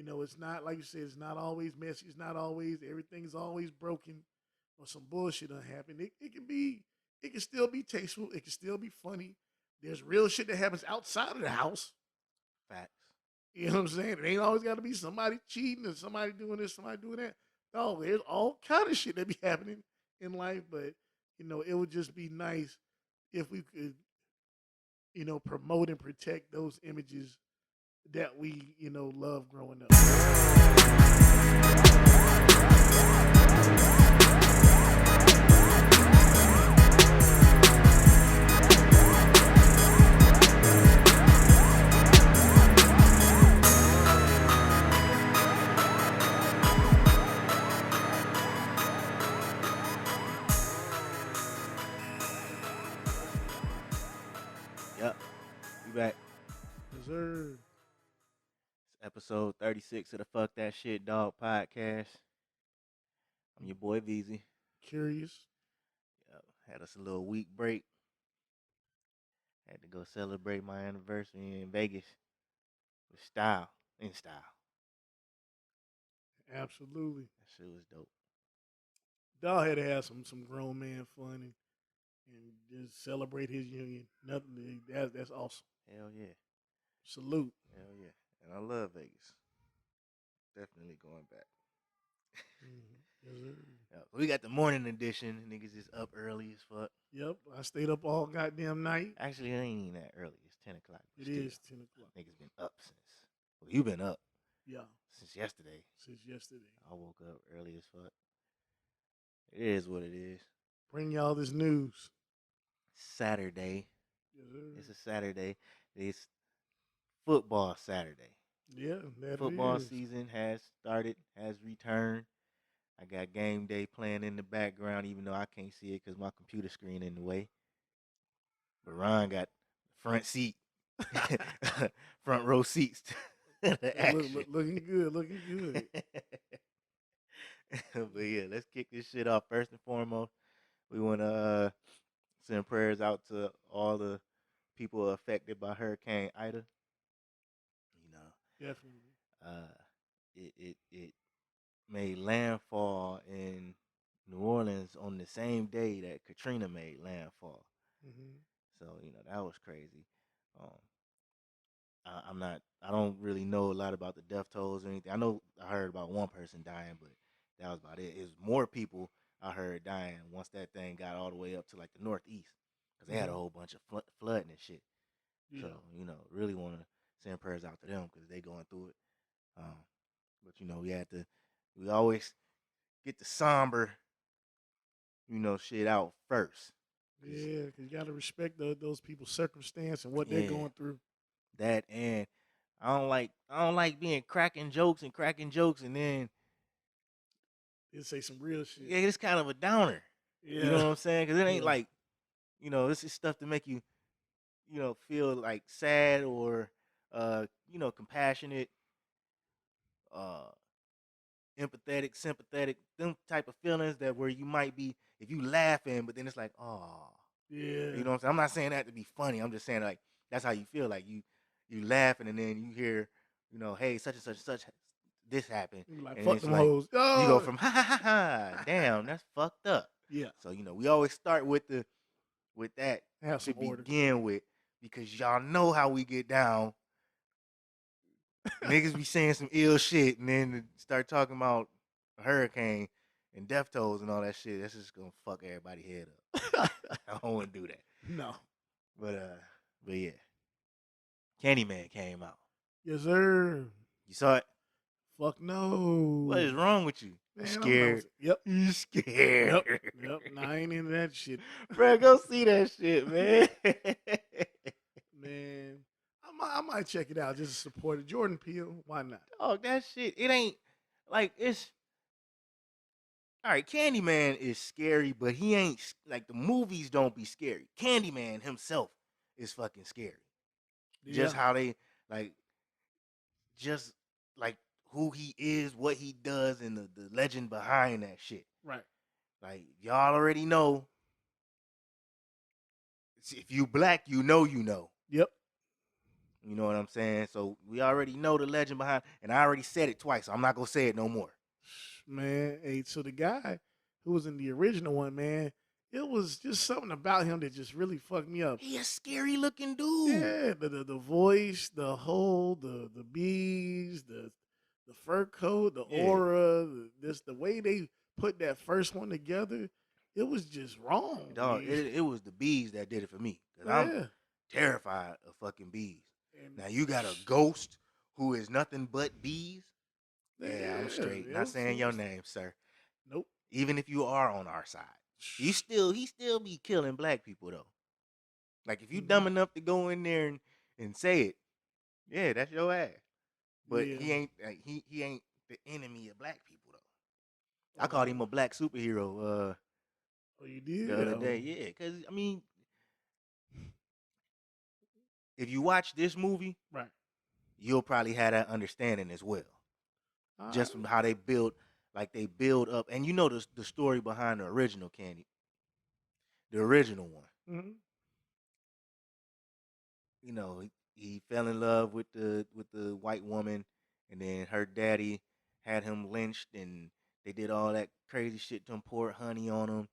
It's not like you said. It's not always messy. It's not always everything's always broken or some bullshit done happened. It can be. It can still be tasteful. It can still be funny. There's real shit that happens outside of the house. Facts. You know what I'm saying? It ain't always got to be somebody cheating or somebody doing this, somebody doing that. No, there's all kind of shit that be happening in life. But it would just be nice if we could, promote and protect those images that we, love growing up. Yep. We back. Yes, sir. It's episode 36 of the Fuck That Shit Dog podcast. I'm your boy Veezy. Qurious. Yep. Had us a little week break. Had to go celebrate my anniversary in Vegas with style. In style. Absolutely. That shit was dope. Dog had to have some grown man fun and just celebrate his union. Nothing. That's awesome. Hell yeah. Salute. Hell yeah. And I love Vegas. Definitely going back. Yes, sir. Yep. We got the morning edition. Niggas is up early as fuck. Yep, I stayed up all goddamn night. Actually, it ain't even that early. It's 10 o'clock. It is 10 o'clock. Niggas been up since. Well, you been up. Yeah. Since yesterday. Since yesterday. I woke up early as fuck. It is what it is. Bring y'all this news. Saturday. Yes, sir. It's a Saturday. It's football Saturday. Yeah, that Football is. season has started, has returned. I got game day playing in the background, even though I can't see it because my computer screen in the way. But Ron got front seat, front row seats. Looking good, looking good. But yeah, let's kick this shit off. First and foremost, we want to send prayers out to all the people affected by Hurricane Ida. Definitely. It made landfall in New Orleans on the same day that Katrina made landfall. Mm-hmm. So that was crazy. I don't really know a lot about the death tolls or anything. I heard about one person dying, but that was about it. It was more people I heard dying once that thing got all the way up to like the Northeast, because they had a whole bunch of flooding and shit. Yeah. So really want to send prayers out to them because they going through it. But we always get the somber, shit out first. Yeah, because you got to respect those people's circumstance and what they're going through. That, and I don't like being cracking jokes and then they say some real shit. Yeah, it's kind of a downer. Yeah. You know what I'm saying? Because it ain't like, this is stuff to make you, feel like sad or, compassionate, empathetic, sympathetic, them type of feelings that where you might be, if you laughing, but then it's like, oh. Yeah. You know what I'm saying? I'm not saying that to be funny. I'm just saying like, that's how you feel. Like you laughing and then you hear, hey, such and such and such, this happened. Like, and fuck them hoes. Oh. You go from ha ha ha ha, damn, that's fucked up. Yeah. So, we always start with that have to some order. Begin with, because y'all know how we get down. Niggas be saying some ill shit and then start talking about a hurricane and death tolls and all that shit. That's just gonna fuck everybody's head up. I don't want to do that. No. But yeah. Candyman came out. Yes, sir. You saw it? Fuck no. What is wrong with you? Man, scared. Yep. You scared. Yep. Nah, I ain't into that shit. Bro, go see that shit, man. Man. I might check it out just to support it. Jordan Peele, why not? Oh, that shit. It ain't like it's. All right, Candyman is scary, but he ain't like the movies don't be scary. Candyman himself is fucking scary. Yeah. Just how they just who he is, what he does, and the legend behind that shit. Right. Like y'all already know. If you black, you know. Yep. You know what I'm saying? So we already know the legend behind, and I already said it twice, so I'm not gonna say it no more. Man, hey, so the guy who was in the original one, man, it was just something about him that just really fucked me up. He a scary looking dude. Yeah, the voice, the whole, the bees, the fur coat, the Yeah. aura, the way they put that first one together, it was just wrong. Dog, man. it was the bees that did it for me. Cause Yeah. I'm terrified of fucking bees. And Now you got a ghost who is nothing but bees. Yeah, I'm straight. it Not was- saying your name, sir. Nope. Even if you are on our side, he still be killing black people though. Like if you dumb enough to go in there and say it, yeah, that's your ass. But Yeah. he ain't he ain't the enemy of black people though. I called him a black superhero. Oh, you did? The other day, yeah, because I mean, if you watch this movie, Right. you'll probably have that understanding as well. All Just right. from how they build up, and you know the story behind the original Candy, the original one. Mm-hmm. You know, he fell in love with the white woman, and then her daddy had him lynched, and they did all that crazy shit to him, poured honey on him,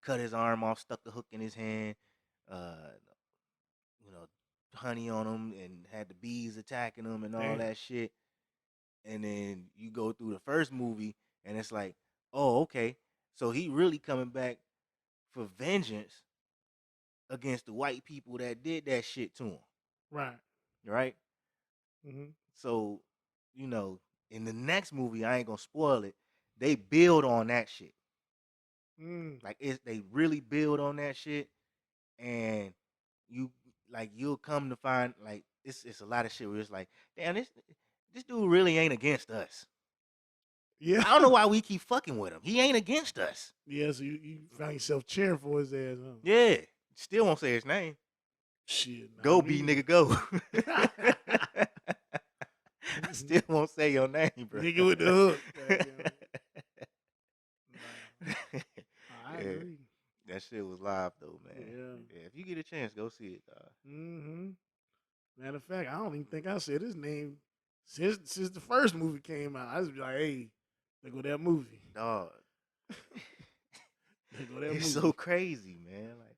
cut his arm off, stuck the hook in his hand, uh, you know, honey on him, and had the bees attacking him and all Damn. that shit. And then you go through the first movie, and it's like, oh, okay, so he really coming back for vengeance against the white people that did that shit to him, Right. right? Mm-hmm. So, you know, in the next movie, I ain't gonna spoil it. They build on that shit. Like they really build on that shit, and you'll come to find like it's a lot of shit where it's like, damn, this dude really ain't against us. Yeah. I don't know why we keep fucking with him. He ain't against us. Yeah, so you found yourself cheering for his ass, huh? Yeah, still won't say his name. Shit. Go be nigga go. I still won't say your name, bro. Nigga with the hook. I Yeah. agree. That shit was live though, man. Yeah. If you get a chance, go see it, dog. Mm-hmm. Matter of fact, I don't even think I said his name since the first movie came out. I just be like, hey, there go that movie. Dog. There go that It's movie. so crazy, man. Like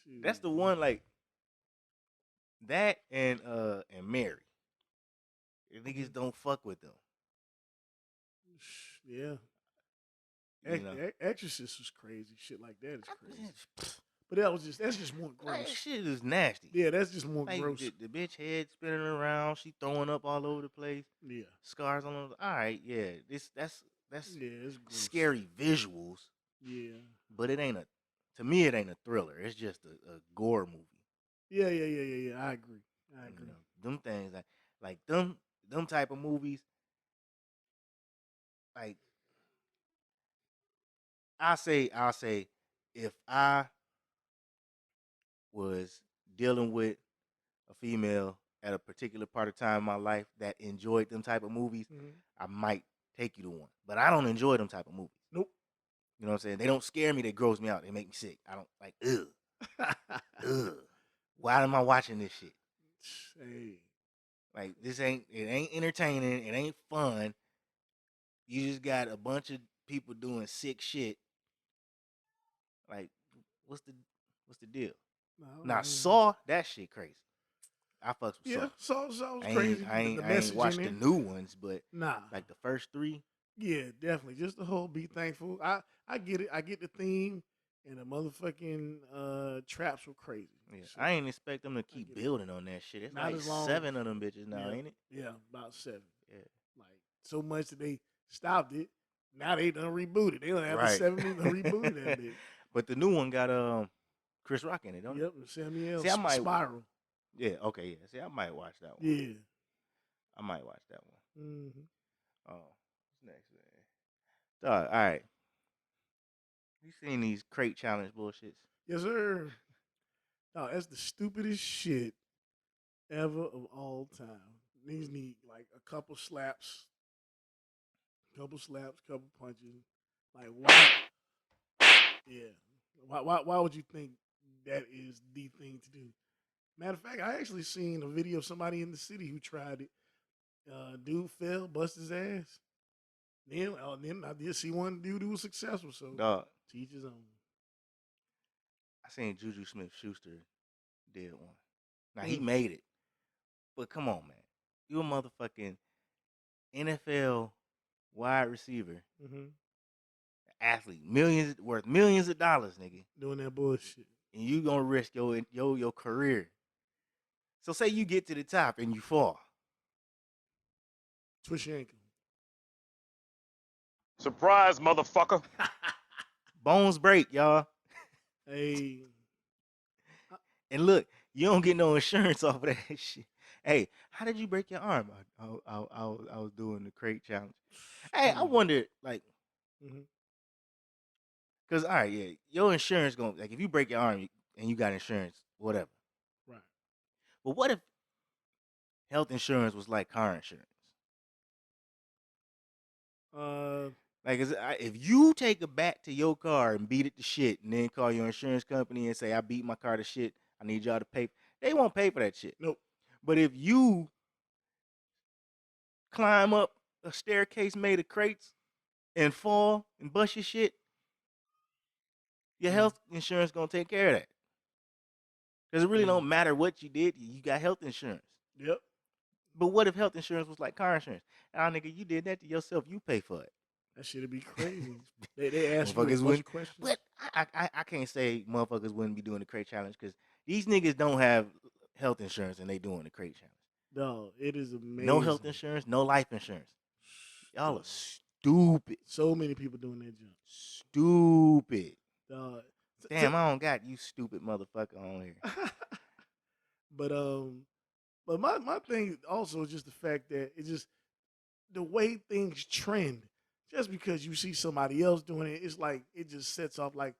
Shoot. that's the one, like that and Mary. Niggas don't fuck with them. Yeah. You know? Exorcist was crazy. Shit like that is crazy. Pfft, But that's just more that gross. shit is nasty. Yeah, that's just more Like gross. the bitch head spinning around, she throwing up all over the place. Yeah. Scars on her. All right, yeah. That's Yeah, it's gross. scary visuals. Yeah. But it ain't to me it ain't a thriller. It's just a gore movie. Yeah. I agree. You know, them things like them type of movies. Like I'll say if I was dealing with a female at a particular part of time in my life that enjoyed them type of movies, I might take you to one. But I don't enjoy them type of movies. Nope. You know what I'm saying? They don't scare me. They gross me out. They make me sick. I don't like, ugh. Why am I watching this shit? Hey. Like it ain't entertaining. It ain't fun. You just got a bunch of people doing sick shit. Like, what's the deal? Now Saw, that shit crazy. I fucks with Saw. Saw was crazy. I ain't watched the new ones, but like the first three. Yeah, definitely. Just the whole be thankful. I get it. I get the theme, and the motherfucking traps were crazy. Yeah, so, I ain't expect them to keep building on that shit. It's not like 7 of them bitches now, ain't it? Yeah, about 7. Yeah, like so much that they stopped it. Now they done rebooted. They don't have the 7 movies to reboot that bitch. But the new one got Chris Rock in it, don't it? Yep, Samuel. See, I might Spiral. Yeah, okay, yeah. See, I might watch that one. Yeah, I might watch that one. Mm-hmm. Oh, what's next, man? Dog, all right. You seen these crate challenge bullshits? Yes, sir. No, that's the stupidest shit ever of all time. These need like a couple slaps, couple punches. Like why? Yeah. Why would you think that is the thing to do? Matter of fact, I actually seen a video of somebody in the city who tried it. Dude fell, bust his ass. Then I did see one dude who was successful. So Dog, teach his own. I seen Juju Smith-Schuster did one. Now, he Mm. made it. But come on, man. You a motherfucking NFL wide receiver, Mm-hmm. athlete, worth millions of dollars, nigga. Doing that bullshit. And you gonna risk your career. So say you get to the top and you fall. Twist your ankle. Surprise, motherfucker. Bones break, y'all. Hey. And look, you don't get no insurance off of that shit. Hey, how did you break your arm? I was doing the crate challenge. Hey, I wonder, like, Mm-hmm. cause all right, yeah, your insurance gonna, like, if you break your arm and you got insurance, whatever. Right. But what if health insurance was like car insurance? Like, if you take it back to your car and beat it to shit, and then call your insurance company and say, I beat my car to shit, I need y'all to pay, they won't pay for that shit. Nope. But if you climb up a staircase made of crates and fall and bust your shit, your health insurance gonna take care of that. Because it really don't matter what you did, you got health insurance. Yep. But what if health insurance was like car insurance? Ah, nigga, you did that to yourself, you pay for it. That shit'd be crazy. they ask you a Motherfuckers bunch of questions. But I can't say motherfuckers wouldn't be doing the crate challenge because these niggas don't have health insurance and they doing the crate challenge. No, it is amazing. No health insurance, no life insurance. Y'all are stupid. So many people doing that jump. Stupid. Damn, I don't got you stupid motherfucker on here. But my thing also is just the fact that it's just the way things trend. Just because you see somebody else doing it, it's like it just sets off like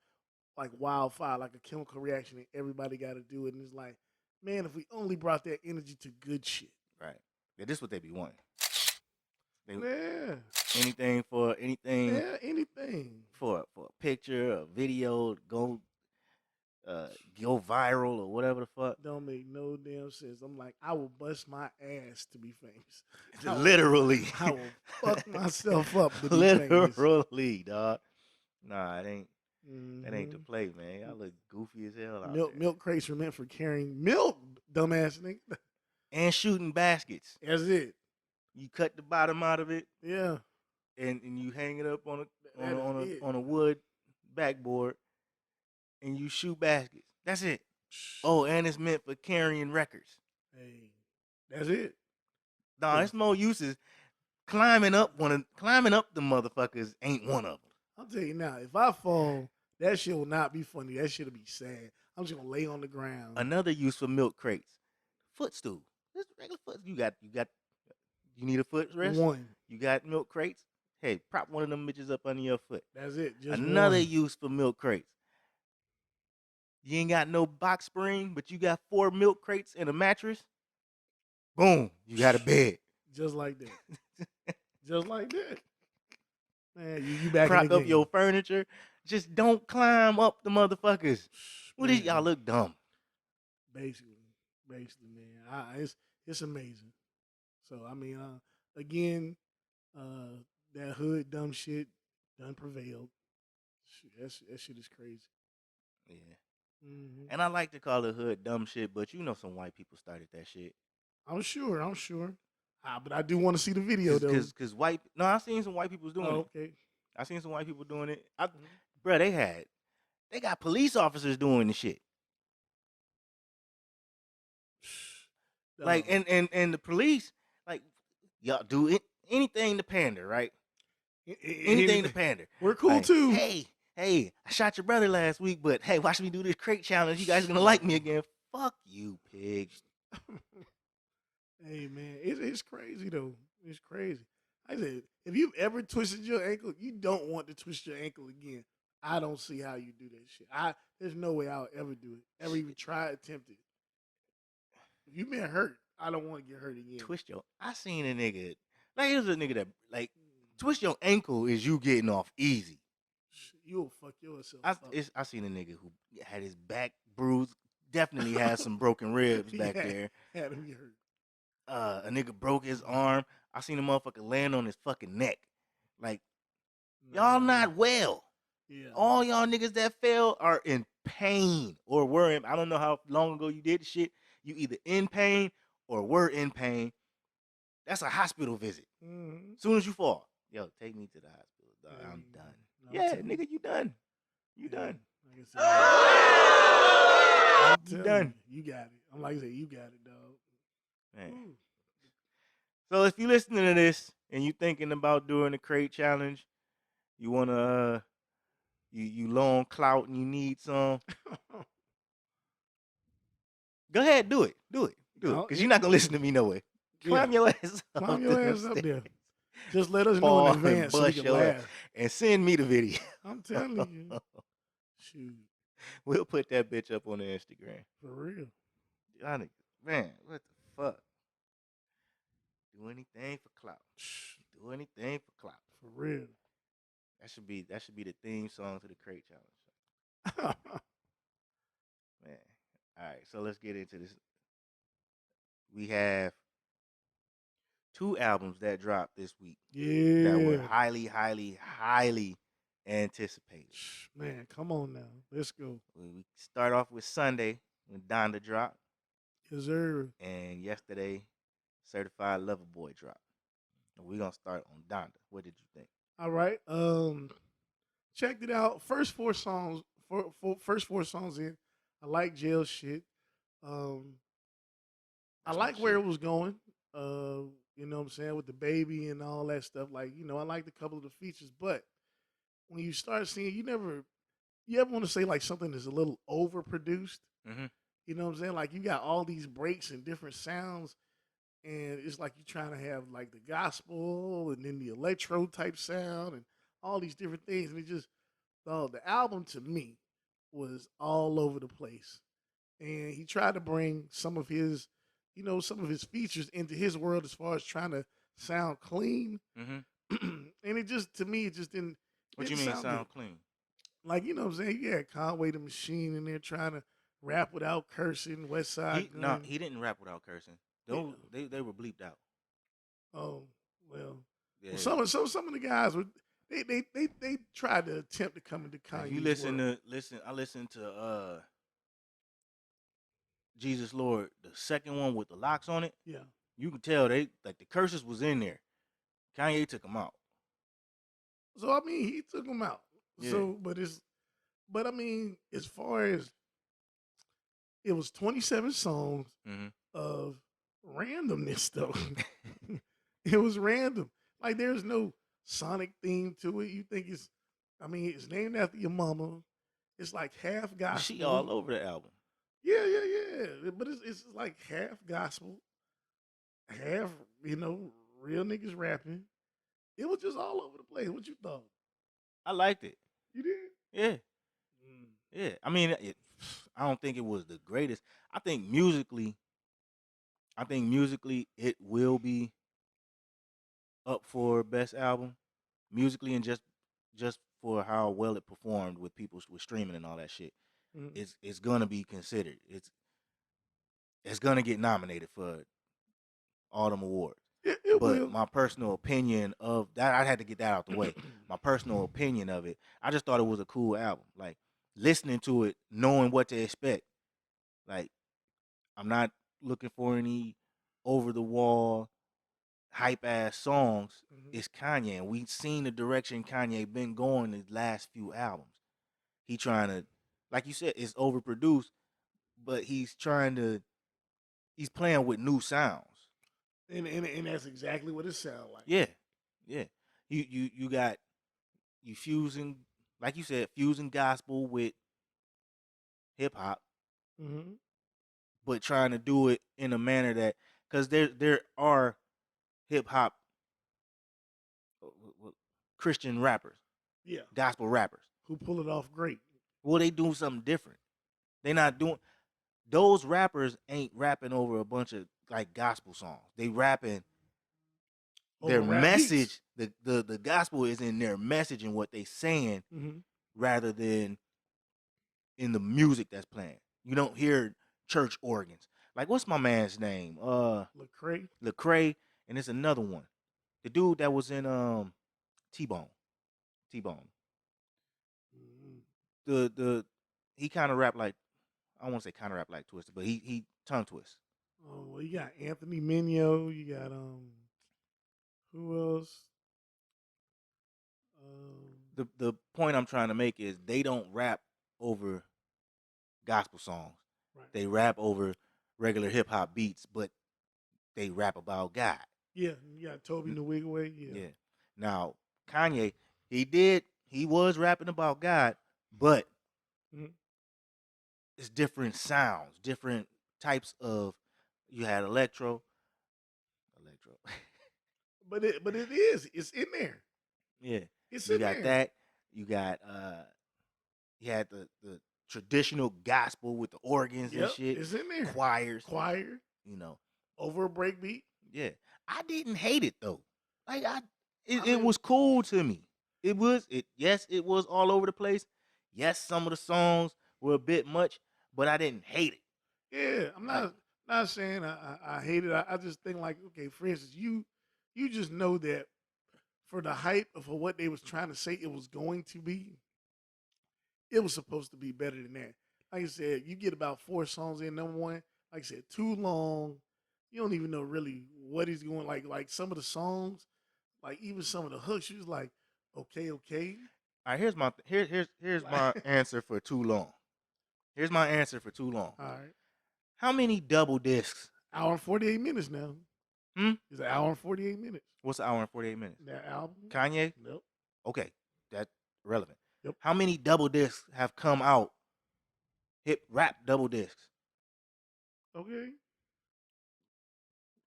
wildfire, like a chemical reaction, and everybody got to do it. And it's like, man, if we only brought that energy to good shit. Right. Yeah, this is what they be wanting. Yeah. Anything for anything. Yeah, anything. For a picture, a video, go viral or whatever the fuck. Don't make no damn sense. I'm like, I will bust my ass to be famous. Literally. I will fuck myself up to be Literally, famous. Dog. Nah, it ain't. That ain't the play, man. Y'all look goofy as hell out there. Milk crates are meant for carrying milk, dumbass nigga. And shooting baskets. That's it. You cut the bottom out of it. Yeah. And you hang it up on a wood backboard, and you shoot baskets. That's it. Oh, and it's meant for carrying records. Hey, that's it. Nah, it's more uses. Climbing up the motherfuckers ain't one of them. I'll tell you now, if I fall, that shit will not be funny. That shit'll be sad. I'm just gonna lay on the ground. Another use for milk crates, footstool. Just regular foot. You need a footrest? One. You got milk crates? Hey, prop one of them bitches up under your foot. That's it. Just another one. use for milk crates. You ain't got no box spring, but you got 4 milk crates and a mattress. Boom, you got a bed. Just like that. Just like that. Man, you back Prop in the up game. your furniture. Just don't climb up the motherfuckers. What is y'all look dumb? Basically, man. It's amazing. So I mean, again, that hood dumb shit done prevailed. That shit is crazy. Yeah. Mm-hmm. And I like to call it hood dumb shit, but you know some white people started that shit. I'm sure. But I do want to see the video though. Because I seen some white people doing it. Okay. I seen some white people doing it. Bro, they got police officers doing the shit. Like, and the police, like, y'all do it, anything to pander, right? Anything to pander. We're cool like, too. Hey, I shot your brother last week, but hey, watch me do this crate challenge. You guys are gonna like me again. Fuck you, pig. Hey man, it's crazy though. It's crazy. I said, if you've ever twisted your ankle, you don't want to twist your ankle again. I don't see how you do that shit. There's no way I'll ever do it. Ever even try, attempt it. If you've been hurt, I don't want to get hurt again. I seen a nigga. Like, here's a nigga that, like, twist your ankle is you getting off easy. You'll fuck yourself up. I seen a nigga who had his back bruised, definitely has some broken ribs back Yeah, there. had to be hurt. A nigga broke his arm. I seen a motherfucker land on his fucking neck. Like, y'all not well. Yeah. All y'all niggas that fell are in pain or were in. I don't know how long ago you did the shit. You either in pain or were in pain. That's a hospital visit. Soon as you fall, yo, take me to the hospital, dog. I'm done. Yeah, nigga, you done. You done. Like I said, you done. You got it. I'm like I said, you got it, dog. Man. So if you listening to this and you thinking about doing the crate challenge, you wanna you low on clout and you need some, go ahead, do it. Do it. Because you're not gonna listen to me no way. Climb your ass up. Climb your ass up there. Just let us know in advance so we can laugh. And send me the video. I'm telling you. Shoot. We'll put that bitch up on the Instagram. For real. Man, what the fuck? Do anything for clout. Do anything for clout. For real. That should be the theme song to the crate challenge. Man. All right, so let's get into this. We have 2 albums that dropped this week. Yeah. That were highly, highly, highly anticipated. Man, come on now. Let's go. We start off with Sunday when Donda dropped. Yes, sir. And yesterday, Certified Lover Boy dropped. And we're gonna start on Donda. What did you think? All right. Checked it out. First 4 songs. First 4 songs in. I like jail shit. I like where it was going. You know what I'm saying, with the baby and all that stuff. Like, you know, I liked a couple of the features, but when you start seeing, you ever want to say like something is a little overproduced. Mm-hmm. You know what I'm saying? Like you got all these breaks and different sounds, and it's like you're trying to have like the gospel and then the electro type sound and all these different things. And it just, the album to me was all over the place. And he tried to bring some of his features into his world as far as trying to sound clean. Mm-hmm. And it just, to me, it just didn't. What you mean sound clean? Like, you know what I'm saying? You had Conway the Machine in there trying to rap without cursing, West Side Gun. No, he didn't rap without cursing. They were bleeped out. Oh, well. Yeah. Well, some of the guys were they tried to attempt to come into Kanye's You I listened to Jesus Lord, the second one with the locks on it. Yeah. You can tell the curses was in there. Kanye took them out. So I mean, he took them out. Yeah. So, but I mean, as far as it was 27 songs of randomness, though. It was random. Like there's no sonic theme to it. You think it's named after your mama. It's like half gospel. She all over the album. Yeah. But it's like half gospel, half, real niggas rapping. It was just all over the place. What you thought? I liked it. You did? Yeah. Yeah. I mean, I don't think it was the greatest. I think musically it will be up for best album. Musically and just for how well it performed with people with streaming and all that shit. Mm-hmm. It's gonna be considered. It's gonna get nominated for all them awards. It but will. My personal opinion of that, I had to get that out the way. My personal opinion of it, I just thought it was a cool album. Like listening to it, knowing what to expect. Like I'm not looking for any over the wall hype ass songs. Mm-hmm. It's Kanye, and we've seen the direction Kanye been going the last few albums. He trying to, like you said, it's overproduced, but he's playing with new sounds. And that's exactly what it sounds like. Yeah. You fusing, like you said, fusing gospel with hip hop, but trying to do it in a manner that, because there are hip hop Christian rappers, gospel rappers who pull it off great. Well, they do something different. They not doing. Those rappers ain't rapping over a bunch of like gospel songs. They rapping their message. The gospel is in their message and what they saying, rather than in the music that's playing. You don't hear church organs. Like, what's my man's name? Lecrae. Lecrae, and there's another one. The dude that was in T-Bone. T-Bone. Mm. The he kind of rap like, I won't say kind of rap like Twister, but he tongue twist. Oh, well, you got Anthony Mineo. You got who else? The point I'm trying to make is they don't rap over gospel songs. Right. They rap over regular hip hop beats, but they rap about God. Yeah, you got Toby Nwigwe. Yeah. Now, Kanye, he was rapping about God, but it's different sounds, different types of. You had electro. But it is. It's in there. Yeah. It's You in got there. that. You got you had the traditional gospel with the organs and shit. It's in there. Choirs. You know. Over a breakbeat. Yeah. I didn't hate it though. Like it was cool to me. It was all over the place. Yes, some of the songs were a bit much, but I didn't hate it. Yeah, I'm not saying I hate it. I just think like, okay, for instance, you just know that for the hype of what they was trying to say it was going to be, it was supposed to be better than that. Like I said, you get about 4 songs in, number one, like I said, too long. You don't even know really what he's going like some of the songs, like even some of the hooks, you was like, okay. All right, here's my my answer for too long. Here's my answer for too long. All right. How many double discs? Hour and 48 minutes now. It's an hour and 48 minutes. What's an hour and 48 minutes? That album? Kanye? Nope. Okay, that's relevant. Yep. How many double discs have come out? Hip rap double discs. Okay.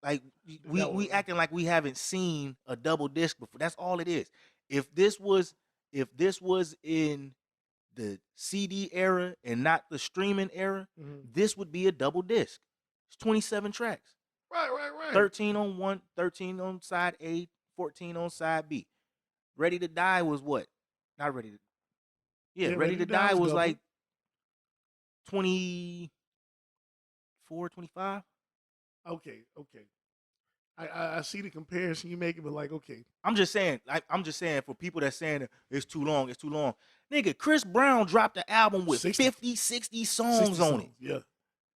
Like we acting like we haven't seen a double disc before. That's all it is. If this was in the CD era and not the streaming era, this would be a double disc. It's 27 tracks. Right. 13 on one, 13 on side A, 14 on side B. Ready to Die was what? Not Ready to. Yeah, Ready to Die was like 24, 25. Okay. I see the comparison you making, but like, okay. I'm just saying for people that saying it's too long. Nigga, Chris Brown dropped an album with 50, 60 songs on it. Yeah.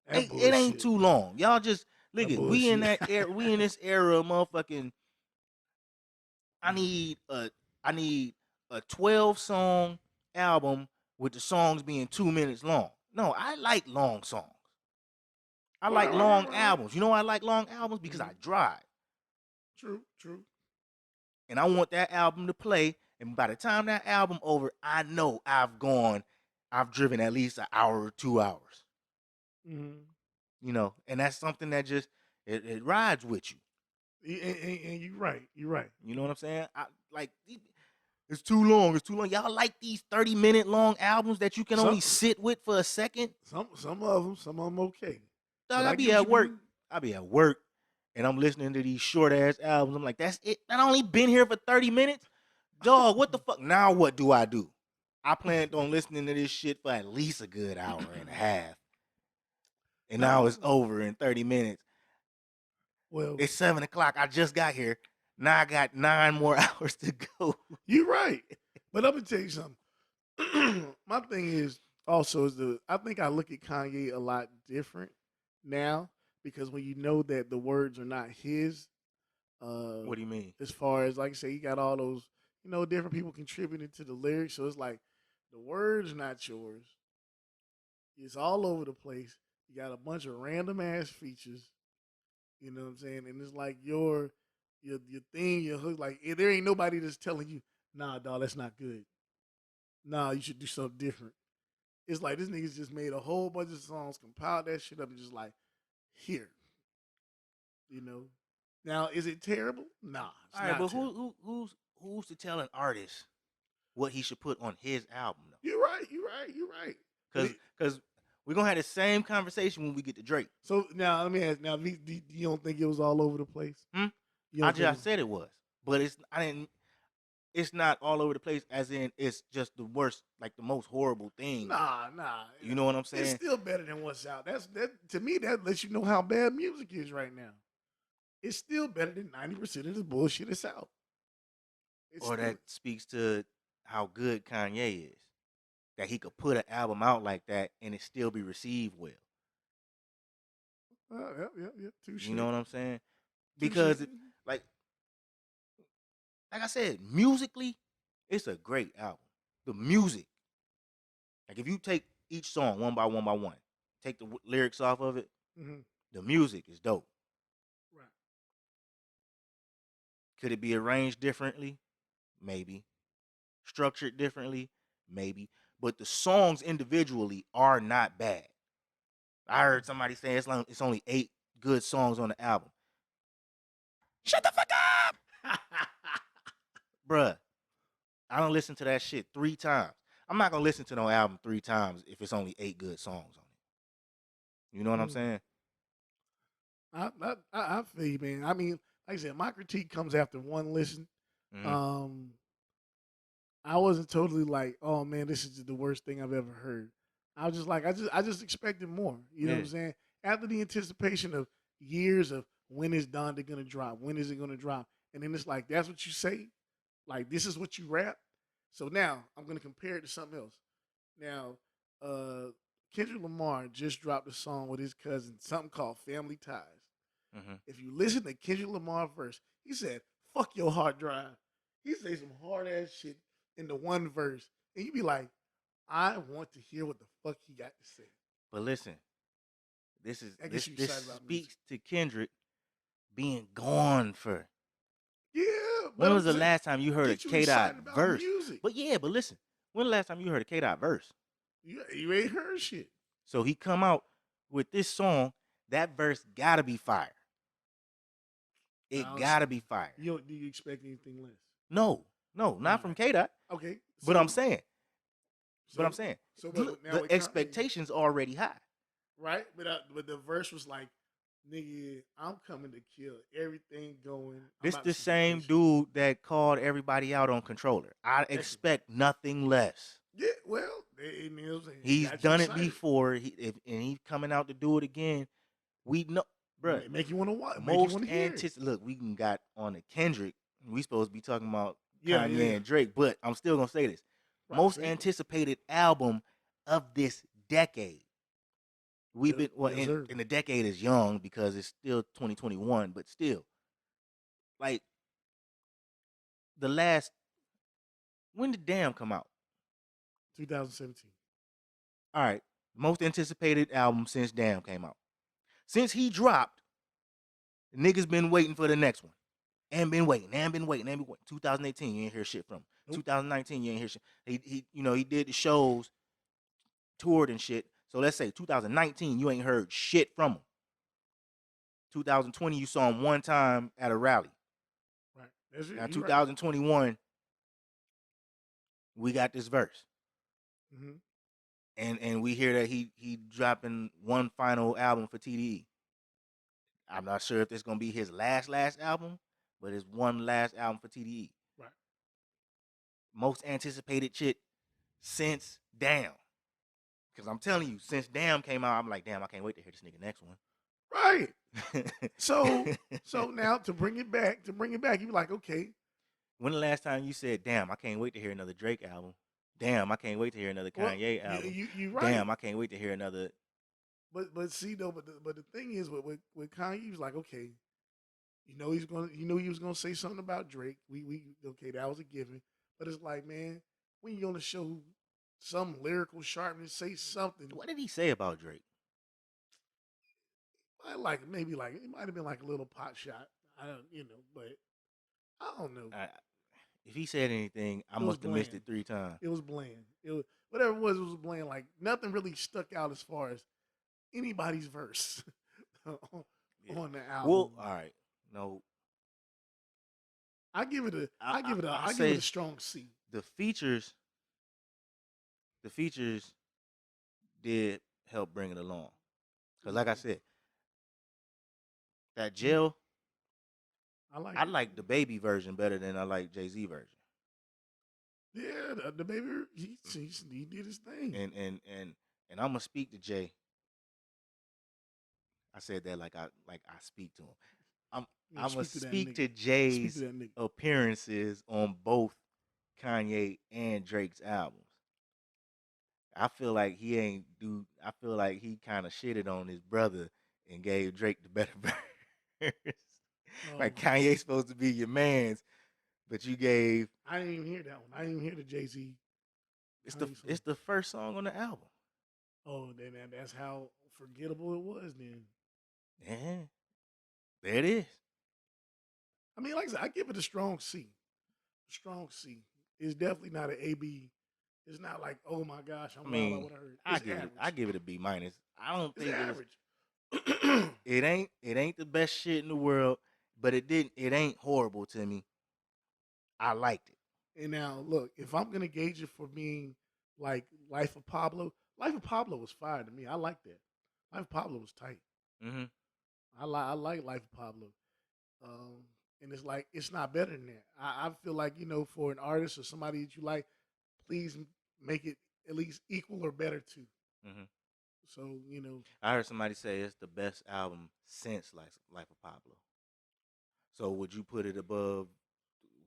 It ain't too long. Y'all just look at we in that era, we in this era of motherfucking I need a 12 song album with the songs being 2 minutes long. No, I like long songs. I like long albums. You know why I like long albums? Because I drive. True. And I want that album to play. And by the time that album over, I know I've driven at least an hour or 2 hours. You know, and that's something that just it rides with you. And you're right. You know what I'm saying? It's too long. Y'all like these 30-minute long albums that you can only sit with for a second? Some of them okay. Dog, I be at work, and I'm listening to these short ass albums. I'm like, that's it. I only been here for 30 minutes. Dog, what the fuck? Now what do? I planned on listening to this shit for at least a good hour and a half. And now it's over in 30 minutes. Well, it's 7 o'clock. I just got here. Now I got 9 more hours to go. You're right. But I'm gonna tell you something. My thing is also I think I look at Kanye a lot different now, because when you know that the words are not his. What do you mean? As far as, like I say, you got all those, different people contributing to the lyrics. So it's like the words not yours. It's all over the place. You got a bunch of random ass features. You know what I'm saying? And it's like your thing, your hook. Like, there ain't nobody that's telling you, nah, dog, that's not good. Nah, you should do something different. It's like this nigga's just made a whole bunch of songs, compiled that shit up, and just like, here. Now, is it terrible? Nah. All right, but who's to tell an artist what he should put on his album? Though? You're right. Because we're gonna have the same conversation when we get to Drake. So now let me ask. Now, do you don't think it was all over the place? I just said it was, but I didn't. it's not all over the place. As in, it's just the worst, like the most horrible thing. Nah. You know what I'm It's saying? still better than what's out. That to me. That lets you know how bad music is right now. It's still better than 90% of the bullshit that's out. It's Or still that speaks to how good Kanye is. That he could put an album out like that and it still be received well. yeah. Touche. You know what I'm saying? Touche. Because like I said, musically, it's a great album. The music, like if you take each song one by one, take the lyrics off of it, Mm-hmm. the music is dope. Right. Could it be arranged differently? Maybe. Structured differently? Maybe. But the songs individually are not bad. I heard somebody say it's only 8 good songs on the album. Shut the fuck up! Bruh, I don't listen to that shit 3 times. I'm not gonna listen to no album 3 times if it's only 8 good songs on it. You know what I'm saying? I feel you, man. I mean, like I said, my critique comes after one listen. Mm-hmm. I wasn't totally like, oh man, this is the worst thing I've ever heard. I was just like, I just expected more. You know what I'm saying? After the anticipation of years of when is Donda gonna drop? When is it gonna drop? And then it's like, that's what you say? Like this is what you rap? So now I'm gonna compare it to something else. Now, Kendrick Lamar just dropped a song with his cousin, something called Family Ties. Mm-hmm. If you listen to Kendrick Lamar verse, he said, fuck your hard drive. He say some hard ass shit in the one verse. And you be like, I want to hear what the fuck he got to say. But listen, this excited about speaks to Kendrick being gone for. Yeah, When but was the last time you heard a get you K Dot excited about verse? music. But listen, when the last time you heard a K Dot verse? You ain't heard shit. So he come out with this song, that verse gotta be fire. It gotta be fire. Do you expect anything less? No, not from K Dot. Okay, But I'm saying, but the expectations already high. Right, but the verse was like, "Nigga, I'm coming to kill everything going." This the same dude that called everybody out on Controller. I expect nothing less. Yeah, well, he's done it before. And he's coming out to do it again. We know, bro. Make you want to watch. Most anticipated. Look, we can got on the Kendrick. We supposed to be talking about Kanye and Drake, but I'm still gonna say this: most anticipated album of this decade. We've been and the decade is young because it's still 2021, but still, like the last. When did Damn come out? 2017. All right, most anticipated album since Damn came out. Since he dropped, niggas been waiting for the next one. And been waiting. 2018, you ain't hear shit from him. Nope. 2019, you ain't hear shit. He did the shows, toured and shit. So let's say 2019, you ain't heard shit from him. 2020, you saw him one time at a rally. Right. That's it. Now 2021, we got this verse. Mm-hmm. And we hear that he dropping one final album for TDE. I'm not sure if this gonna be his last album, but it's one last album for TDE. Right. Most anticipated shit since Damn. Because I'm telling you, since Damn came out, I'm like, damn, I can't wait to hear this nigga next one. Right. so now to bring it back, you be like, okay. When the last time you said, damn, I can't wait to hear another Drake album? Damn, I can't wait to hear another Kanye album. You right. Damn, I can't wait to hear another. But see though, but the thing is with Kanye, he was like, okay, he was gonna say something about Drake. We okay, that was a given. But it's like, man, when you gonna show some lyrical sharpness, say something. What did he say about Drake? It might have been like a little pot shot. But I don't know. If he said anything, I must have missed it 3 times. It was bland. Whatever it was bland. Like nothing really stuck out as far as anybody's verse on the album. Well, all right, no. I give it a strong C. The features did help bring it along. Because like I said, that Jail, I like the Baby version better than I like Jay-Z version. Yeah, the baby, he did his thing. And I'm gonna speak to Jay. I said that like I speak to him. I'm Yeah, I'm gonna speak to that speak nigga. to Speak to Jay's that nigga. appearances on both Kanye and Drake's albums. I feel like he ain't do. I feel like he kind of shitted on his brother and gave Drake the better verse. Oh, Like Kanye's supposed to be your man's, but you gave. I didn't even hear that one. I didn't even hear the Jay-Z. It's the first song on the album. Oh, then that's how forgettable it was. Then Yeah, there it is. I mean, like I said, I give it a strong C. Strong C. It's definitely not an AB. It's not like, oh my gosh, I I'm wild. I mean, would have heard. It's average. I give it a B minus. I don't It's think average. it ain't the best shit in the world, but it ain't horrible to me. I liked it. And now, look, if I'm gonna gauge it for being like Life of Pablo was fire to me. I like that. Life of Pablo was tight. Mm-hmm. I like Life of Pablo. Um, and it's like it's not better than that. I feel like for an artist or somebody that you like, please make it at least equal or better to. Mm-hmm. So I heard somebody say it's the best album since Life of Pablo. So would you put it above?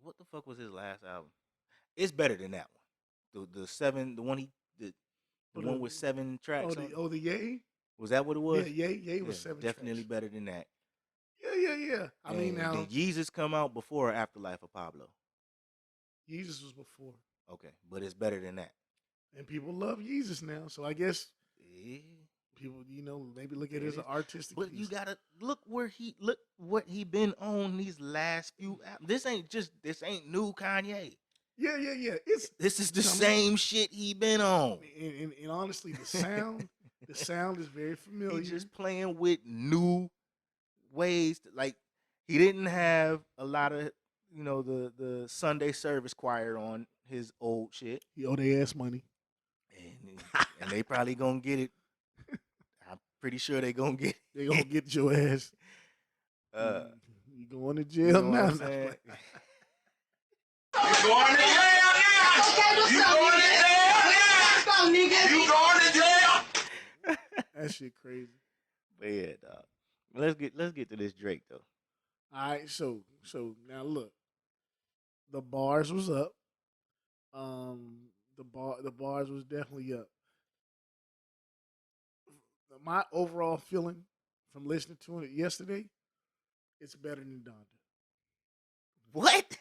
What the fuck was his last album? It's better than that one. The one the one with 7 tracks. The Yay. Was that what it was? Yeah, Yay was 7 definitely tracks. better than that. Yeah. I mean, now did Yeezus come out before or after Life of Pablo? Yeezus was before. Okay, but it's better than that. And people love Yeezus now, so I guess Yeah. people, maybe look at it as an artistic But piece. you gotta look what he been on these last few albums. This ain't new Kanye. Yeah. This is the same shit he been on. And honestly, the sound is very familiar. He's just playing with new ways like he didn't have a lot of the Sunday service choir on his old shit. He owe their ass money, and they probably gonna get it. I'm pretty sure they gonna get it. They gonna get your ass. You going to jail now? What I'm saying? You going to jail now? You going to jail now? You going to jail? That shit crazy. But yeah, dog. Let's get to this Drake though. All right, so now look, the bars was up. The bars was definitely up. My overall feeling from listening to it yesterday, it's better than Donda. What?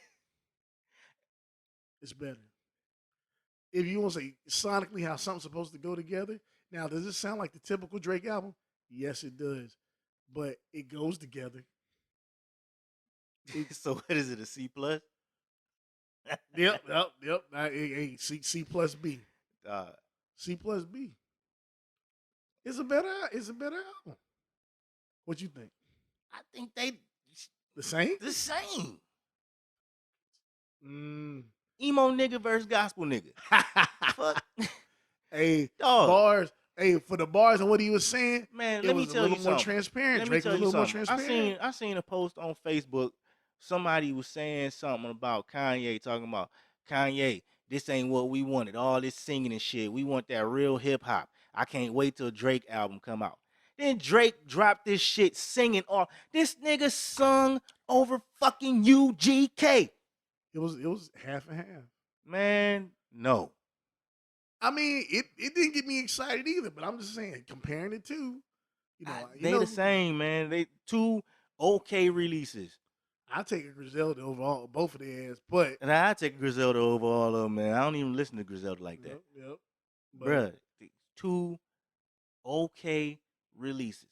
It's better. If you want to say sonically how something's supposed to go together, now does it sound like the typical Drake album? Yes, it does. But it goes together. So what is it? A C plus? Yep. Hey, C plus B. C plus B. It's a better album. What you think? I think they The same? the same. Emo nigga versus gospel nigga. Fuck. Hey, dog. Bars. Hey, for the bars and what he was saying, man, let me tell you something. More transparent. Drake was a little more transparent. I seen a post on Facebook. Somebody was saying something about Kanye, talking about Kanye. This ain't what we wanted. All this singing and shit. We want that real hip hop. I can't wait till Drake album come out. Then Drake dropped this shit singing. This nigga sung over fucking UGK. It was half and half. Man, no. I mean, it didn't get me excited either, but I'm just saying, comparing it to, they the same, man. They two okay releases. I take a Griselda over both of their ass, but and I take a Griselda over all of them, man. I don't even listen to Griselda like that. Yep. Bruh, two okay releases.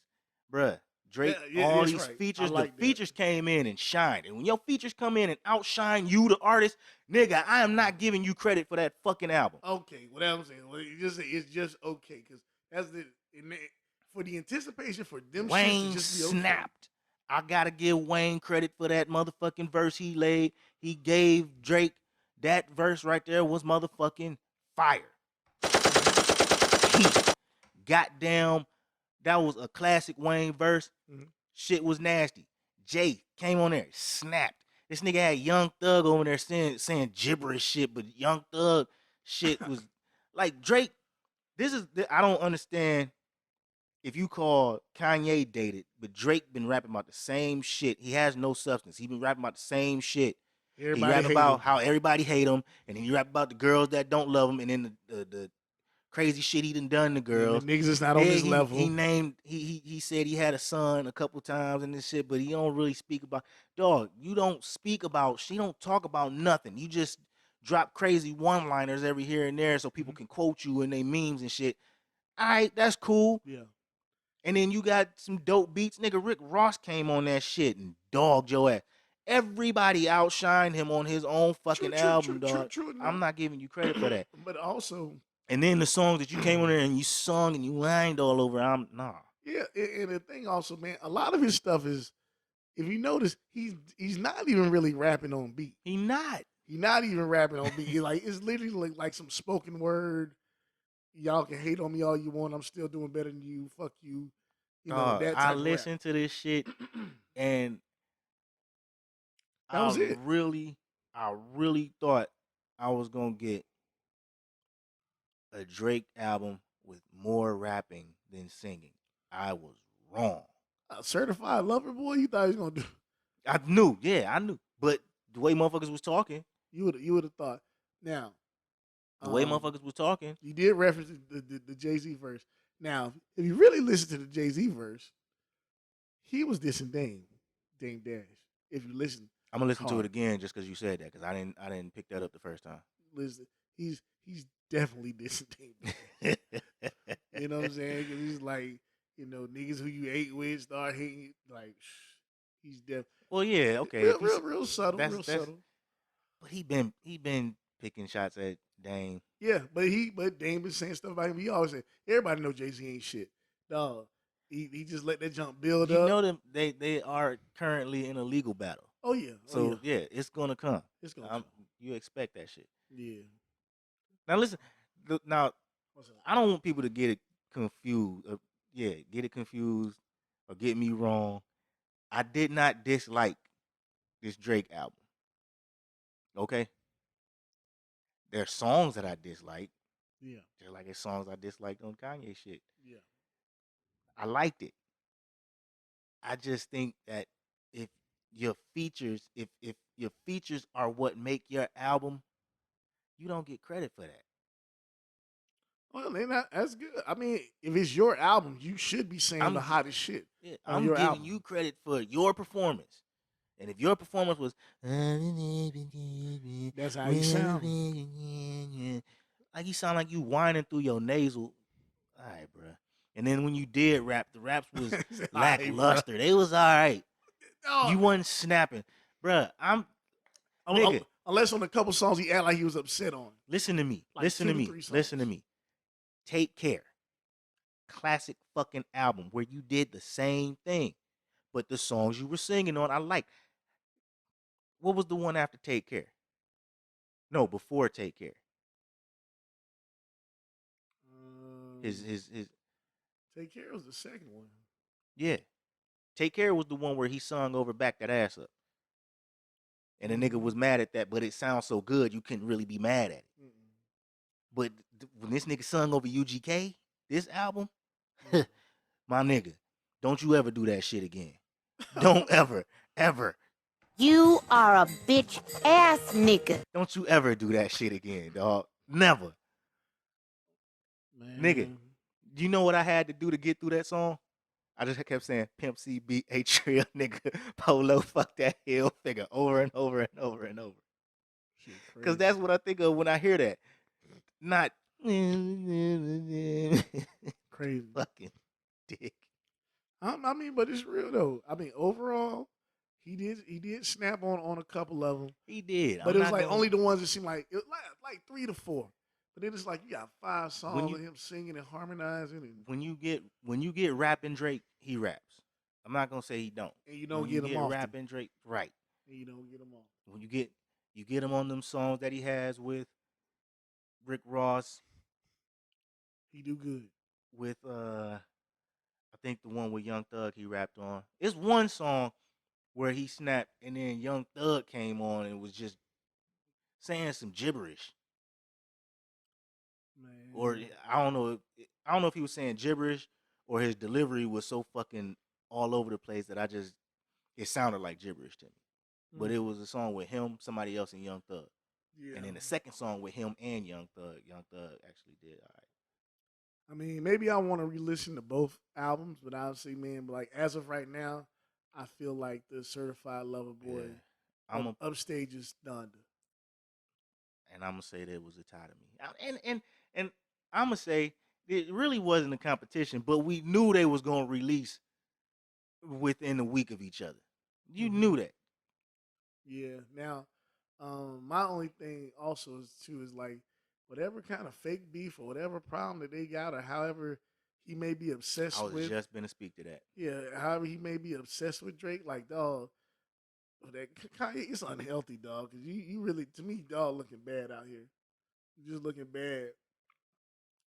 Bruh, Drake, all these features, the features came in and shined. And when your features come in and outshine you, the artist, nigga, I am not giving you credit for that fucking album. Okay, what I'm saying, it's just okay, because that's for the anticipation for them Wayne shits to just be okay. Snapped. I gotta give Wayne credit for that motherfucking verse he laid. He gave Drake that verse right there was motherfucking fire. Goddamn, that was a classic Wayne verse. Mm-hmm. Shit was nasty. Jay came on there, snapped. This nigga had Young Thug over there saying gibberish shit, but Young Thug shit was like Drake. I don't understand if you call Kanye dated, but Drake been rapping about the same shit. He has no substance. He been rapping about the same shit. He rap about how everybody hate him, and then he rap about the girls that don't love him, and then the crazy shit he done to girls. The niggas is not on this level. He said he had a son a couple times and this shit, but he don't really speak about, dog, you don't speak about, she don't talk about nothing. You just drop crazy one-liners every here and there so people can quote you in their memes and shit. All right, that's cool. Yeah. And then you got some dope beats. Nigga, Rick Ross came on that shit and dogged your ass. Everybody outshined him on his own fucking album, dog. True, I'm not giving you credit for that. But also... And then the songs that you came on there and you sung and you whined all over, nah. Yeah, and the thing also, man, a lot of his stuff is, if you notice, he's not even really rapping on beat. He not even rapping on beat. It's literally like some spoken word. Y'all can hate on me all you want. I'm still doing better than you. Fuck you. You know, that type I of listened to this shit and that was it. I really thought I was gonna get a Drake album with more rapping than singing. I was wrong. A certified lover boy, you thought he was gonna do? I knew. But the way motherfuckers was talking, you would have thought. Now, the way motherfuckers was talking, you did reference the Jay-Z verse. Now, if you really listen to the Jay-Z verse, he was dissing Dame Dash. If you listen, I'm gonna listen to it again just because you said that, because I didn't pick that up the first time. Listen, he's definitely dissing Dame Dash. You know what I'm saying? Because he's like, you know, niggas who you ate with start hating you. Like, he's definitely. Well, yeah, okay, real subtle, subtle. But he been picking shots at Dame. Yeah, but Dame been saying stuff about him. He always say, everybody know Jay-Z ain't shit. Dog. He just let that jump build up. You know them, they are currently in a legal battle. Oh yeah. So yeah, it's gonna come. It's gonna come. You expect that shit. Yeah. Now listen. Now I don't want people to get it confused. Get it confused or get me wrong. I did not dislike this Drake album. Okay. There are songs that I dislike. Yeah. Just like there's songs I disliked on Kanye shit. Yeah. I liked it. I just think that if your features are what make your album, you don't get credit for that. Well, then that's good. I mean, if it's your album, you should be saying the hottest shit. Yeah, I'm giving you credit for your performance. And if your performance was, that's how you sound. Like you sound like you whining through your nasal. All right, bro. And then when you did rap, the raps was lackluster. They was all right. You wasn't snapping, bruh. Unless on a couple songs he act like he was upset on. Listen to me. Listen to me. Take Care. Classic fucking album where you did the same thing, but the songs you were singing on, I like. What was the one after Take Care? No, before Take Care. His Take Care was the second one. Yeah. Take Care was the one where he sung over Back That Ass Up. And the nigga was mad at that, but it sounds so good you couldn't really be mad at it. But when this nigga sung over UGK, this album, my nigga, don't you ever do that shit again. Don't ever. You are a bitch ass nigga. Don't you ever do that shit again, dog. Never. Man. Nigga, you know what I had to do to get through that song? I just kept saying Pimp C beat A Trill, nigga, Polo, fuck that hill figure over and over and over and over. Because that's what I think of when I hear that. Not crazy fucking dick. I mean, but it's real though. I mean, overall, he did snap on a couple of them. He did, but it was like only the ones that seemed like it was like 3 to 4. But then it's like you got 5 songs of him singing and harmonizing. And when you get rapping Drake, he raps. I'm not gonna say he don't. And you don't get him off. Rapping Drake, right? And you don't get him off. When you get him on them songs that he has with Rick Ross. He do good. With I think the one with Young Thug he rapped on. It's one song where he snapped and then Young Thug came on and was just saying some gibberish. Man. Or I don't know. I don't know if he was saying gibberish or his delivery was so fucking all over the place that it sounded like gibberish to me. But it was a song with him, somebody else, and Young Thug. Yeah. And then the second song with him and Young Thug actually did all right. I mean, maybe I want to re-listen to both albums, but obviously, man, like as of right now, I feel like the Certified Lover Boy upstage is Donda. And I'm gonna say that was a tie to me. And I'm gonna say it really wasn't a competition, but we knew they was gonna release within a week of each other. You knew that. Yeah. Now, my only thing also is like whatever kind of fake beef or whatever problem that they got, or however he may be obsessed I was with. just gonna speak to that. Yeah, however he may be obsessed with Drake, like dog, that Kanye, it's unhealthy, dog. Because you really, to me, dog, looking bad out here. You're just looking bad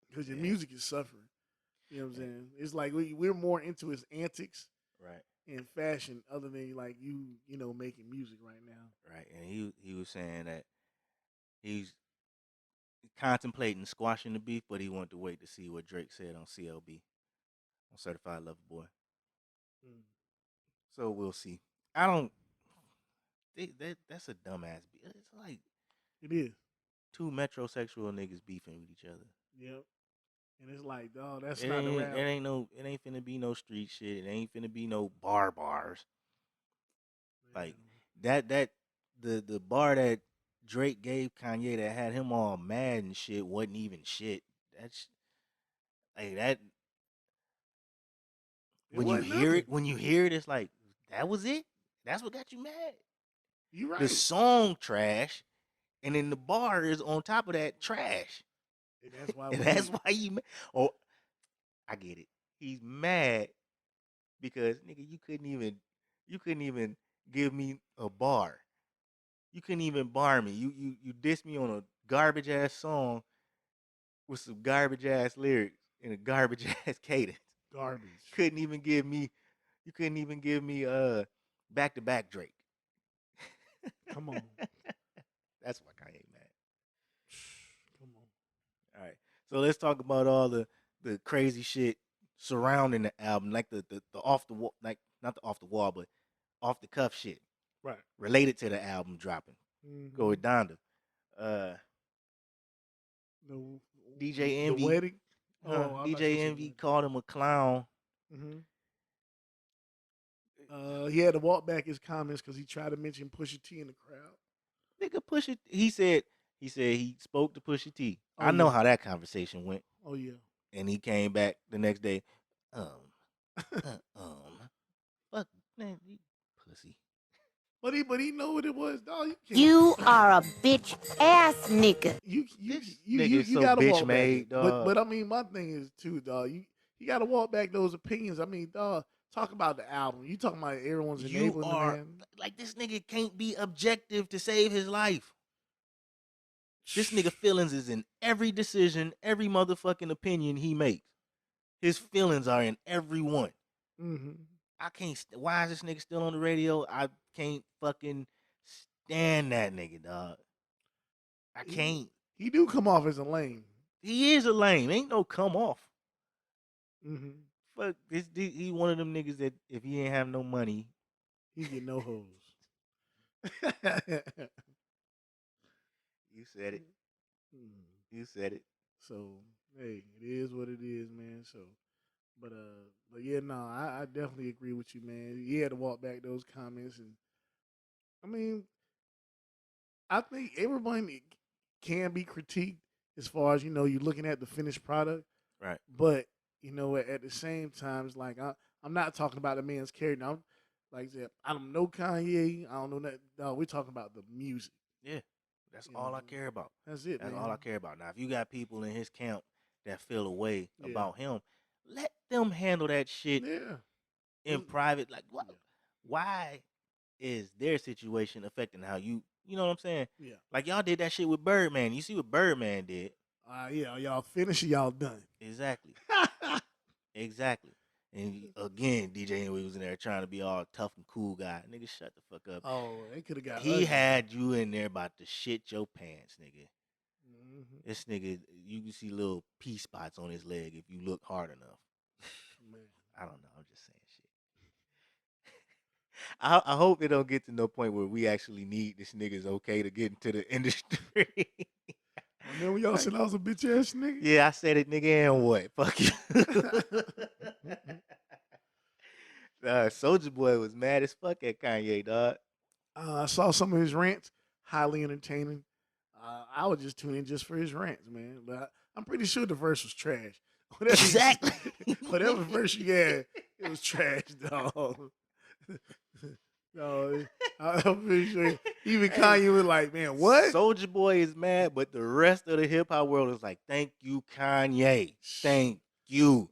because your music is suffering. You know what I'm saying? It's like we're more into his antics, right, and fashion, other than like you know, making music right now. Right, and he was saying that he's contemplating squashing the beef, but he wanted to wait to see what Drake said on CLB, on Certified Lover Boy. So we'll see. I don't. That's a dumbass beef. It's like it is two metrosexual niggas beefing with each other. Yep. And it's like, dog, that's not the rap. It ain't finna be no street shit. It ain't finna be no bars. Man. Like the bar that Drake gave Kanye that had him all mad and shit wasn't even shit. That's like that. When you hear it, it's like that was it. That's what got you mad. You right. The song trash, and then the bar is on top of that trash. And that's why. That's why you. Oh, I get it. He's mad because nigga, you couldn't even give me a bar. You couldn't even bar me. You dissed me on a garbage ass song with some garbage ass lyrics and a garbage ass cadence. Garbage. You couldn't even give me back to back Drake. Come on. That's why Kanye mad. Come on. All right. So let's talk about all the crazy shit surrounding the album, like the off the wall, like not the off the wall, but off the cuff shit. Right. Related to the album dropping. Go with Donda. DJ Envy. The wedding. DJ Envy called him a clown. He had to walk back his comments because he tried to mention Pusha T in the crowd. Nigga, Pusha. He said he spoke to Pusha T. I know how that conversation went. Oh yeah. And he came back the next day. Fuck, man, you pussy. But he know what it was, dog. You are a bitch ass nigga. You so gotta bitch walk made, back. dog. But I mean, my thing is too, dog. You gotta walk back those opinions. I mean, dog. Talk about the album. You talking about everyone's enabling the man. Like this nigga can't be objective to save his life. This nigga feelings is in every decision, every motherfucking opinion he makes. His feelings are in every one. I can't. Why is this nigga still on the radio? I can't fucking stand that nigga, dog. I can't. He do come off as a lame. He is a lame. Ain't no come off. Fuck this. He one of them niggas that if he ain't have no money, he get no hoes. You said it. You said it. So hey, it is what it is, man. So, but yeah, no, I definitely agree with you, man. He had to walk back those comments, and I mean, I think everybody can be critiqued as far as you're looking at the finished product, right? But at the same time, it's like I'm not talking about the man's character. I'm like I said, I don't know Kanye. I don't know that. No, we're talking about the music. Yeah. That's all I care about. That's it. That's man. all I care about. Now, if you got people in his camp that feel a way about him, let them handle that shit in private. Like, what? Why is their situation affecting how you know what I'm saying? Yeah. Like, y'all did that shit with Birdman. You see what Birdman did. Yeah, y'all finish, y'all done. Exactly. Exactly. And again, DJ Envy was in there trying to be all tough and cool guy. Nigga, shut the fuck up. Oh, they could have got He ugly. had you in there about to shit your pants, nigga. Mhm. This nigga, you can see little pea spots on his leg if you look hard enough. Man. I don't know. I'm just saying shit. I hope it don't get to no point where we actually need this nigga's okay to get into the industry. Remember y'all said I was a bitch ass nigga? Yeah, I said it, nigga, and what? Fuck you. Soulja Boy was mad as fuck at Kanye, dog. I saw some of his rants, highly entertaining. I would just tune in just for his rants, man. But I'm pretty sure the verse was trash. Exactly. Whatever verse you had, it was trash, dog. No, I'm pretty sure even Kanye was like, man, what? Soulja Boy is mad, but the rest of the hip hop world is like, thank you, Kanye. Thank you.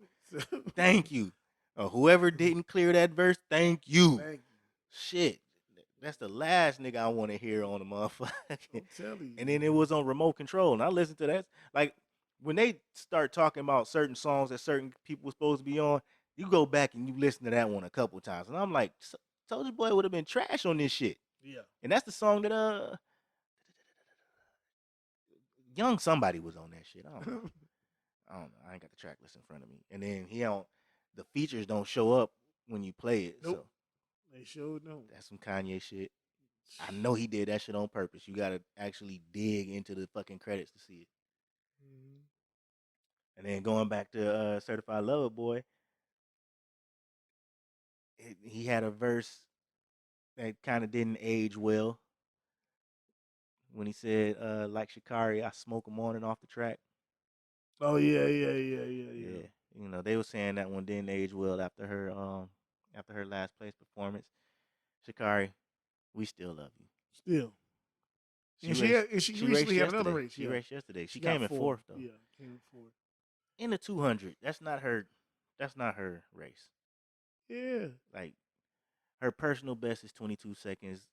Thank you. Whoever didn't clear that verse, thank you. Thank you. Shit. That's the last nigga I want to hear on the motherfucker. I'm telling you. And then it was on remote control. And I listened to that. Like, when they start talking about certain songs that certain people were supposed to be on, you go back and you listen to that one a couple times. And I'm like, Soulja Boy would have been trash on this shit. Yeah. And that's the song that Young somebody was on that shit. I don't know. I ain't got the track list in front of me. And then the features don't show up when you play it. Nope. So They sure don't. that's some Kanye shit. I know he did that shit on purpose. You gotta actually dig into the fucking credits to see it. Mhm. And then going back to Certified Lover Boy, he had a verse that kind of didn't age well when he said, like Shikari, I smoke him on and off the track. Oh yeah. Yeah. You know, they were saying that one didn't age well after her last place performance. Shikari, we still love you. Still. She She recently had another race. She Yeah. raced yesterday. She got came in fourth though. Yeah, came in fourth. In the 200. That's not her race. Yeah. Like, her personal best is 22 seconds.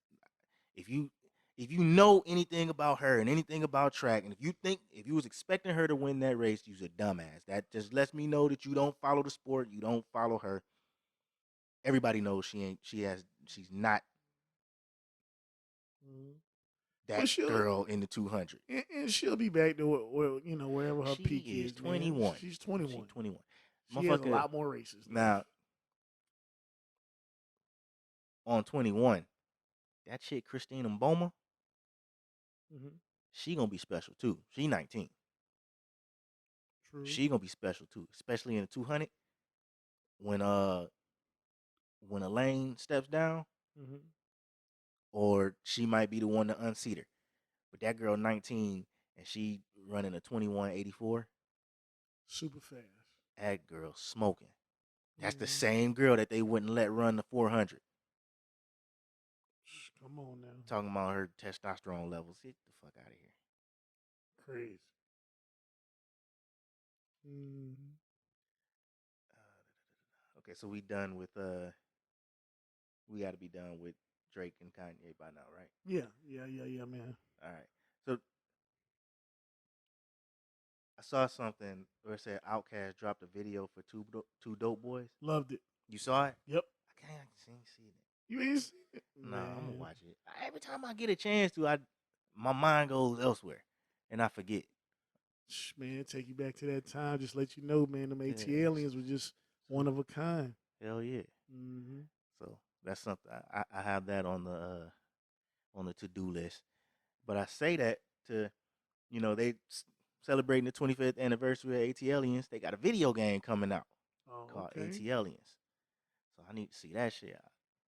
If you know anything about her and anything about track, and if you was expecting her to win that race, you's a dumbass. That just lets me know that you don't follow the sport, you don't follow her. Everybody knows she's not that girl in the 200. And she'll be back to wherever her peak is. 21. Man. She's 21. She's 21. She has a lot more races. Now, on 21, that chick, Christina Mboma, she gonna be special too. She 19. True. She gonna be special too, especially in the 200. When Elaine steps down, or she might be the one to unseat her. But that girl 19 and she running a 21.84. Super fast. That girl smoking. That's the same girl that they wouldn't let run the 400. Come on now. Talking about her testosterone levels. Get the fuck out of here. Crazy. Okay, so we done with we got to be done with Drake and Kanye by now, right? Yeah, man. All right. So I saw something where it said Outkast dropped a video for two dope boys. Loved it. You saw it? Yep. I can't see it. You ain't seen it? No, I'm gonna watch it. Every time I get a chance to, my mind goes elsewhere, and I forget. Man, take you back to that time. Just let you know, man, them AT aliens were just one of a kind. Hell yeah. So that's something I have that on the to-do list. But I say that to, they celebrating the 25th anniversary of AT Aliens. They got a video game coming out called AT Aliens. So I need to see that shit.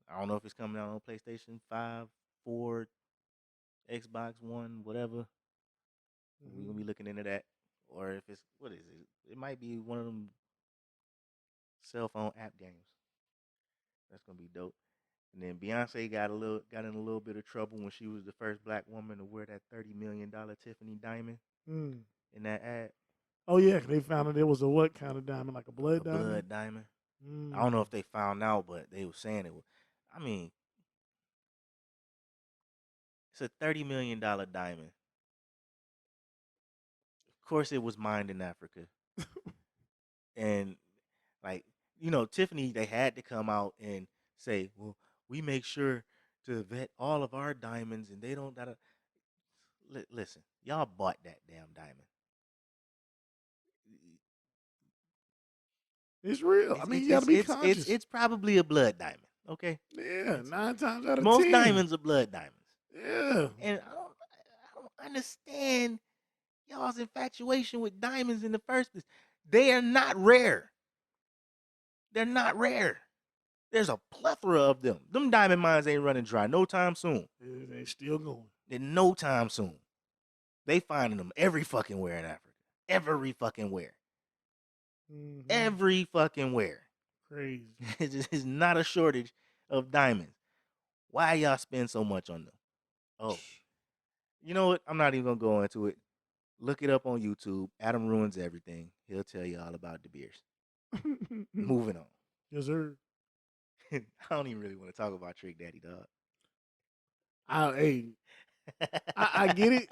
I don't know if it's coming out on PlayStation 5, 4, Xbox One, whatever. We're going to be looking into that. Or if it's, what is it? It might be one of them cell phone app games. That's going to be dope. And then Beyonce got in a little bit of trouble when she was the first black woman to wear that $30 million Tiffany diamond in that ad. Oh, yeah, they found out it was a what kind of diamond? Like a blood diamond? Blood diamond. I don't know if they found out, but they were saying it was. I mean, it's a $30 million diamond. Of course, it was mined in Africa. And, like, Tiffany, they had to come out and say, well, we make sure to vet all of our diamonds and they don't gotta listen, y'all bought that damn diamond. It's real. I mean, you got to be conscious. It's probably a blood diamond, okay? Yeah, 9 times out of 10. Most diamonds are blood diamonds. Yeah. And I don't understand y'all's infatuation with diamonds in the first place. They are not rare. They're not rare. There's a plethora of them. Them diamond mines ain't running dry no time soon. They still going. In no time soon. They finding them every fucking where in Africa. Every fucking where. Mm-hmm. Every fucking where. Crazy. It's not a shortage of diamonds. Why y'all spend so much on them? Oh, you know what? I'm not even gonna go into it. Look it up on YouTube. Adam Ruins Everything. He'll tell you all about De Beers. Moving on. Yes, sir. I don't even really want to talk about Trick Daddy, dog. I get it.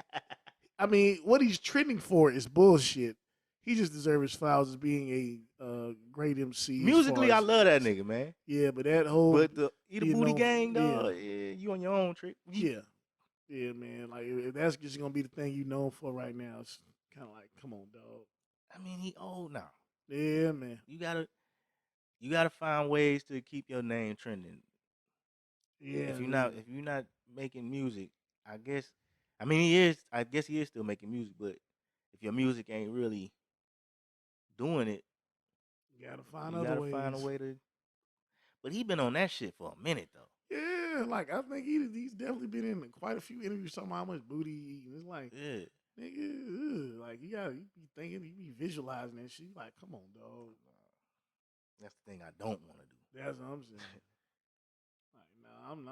I mean, what he's trending for is bullshit. He just deserves his flowers as being a great MC. Musically, I love that nigga, man. Yeah, but that whole the Eat a Booty gang, dog. Yeah, you on your own, Trick. Yeah, man. Like if that's just gonna be the thing you known for right now, it's kind of like, come on, dog. I mean, he old now. Yeah, man. You gotta find ways to keep your name trending. Yeah. If you're not making music, I guess he is still making music, but if your music ain't really doing it, you gotta find a way to. But he been on that shit for a minute though. Yeah, like I think he's definitely been in quite a few interviews talking about how much booty he eating. It's like, yeah, nigga, like you be thinking, you be visualizing that shit. Like, come on, dog. That's the thing I don't want to do. That's what I'm saying. Like, nah, I'm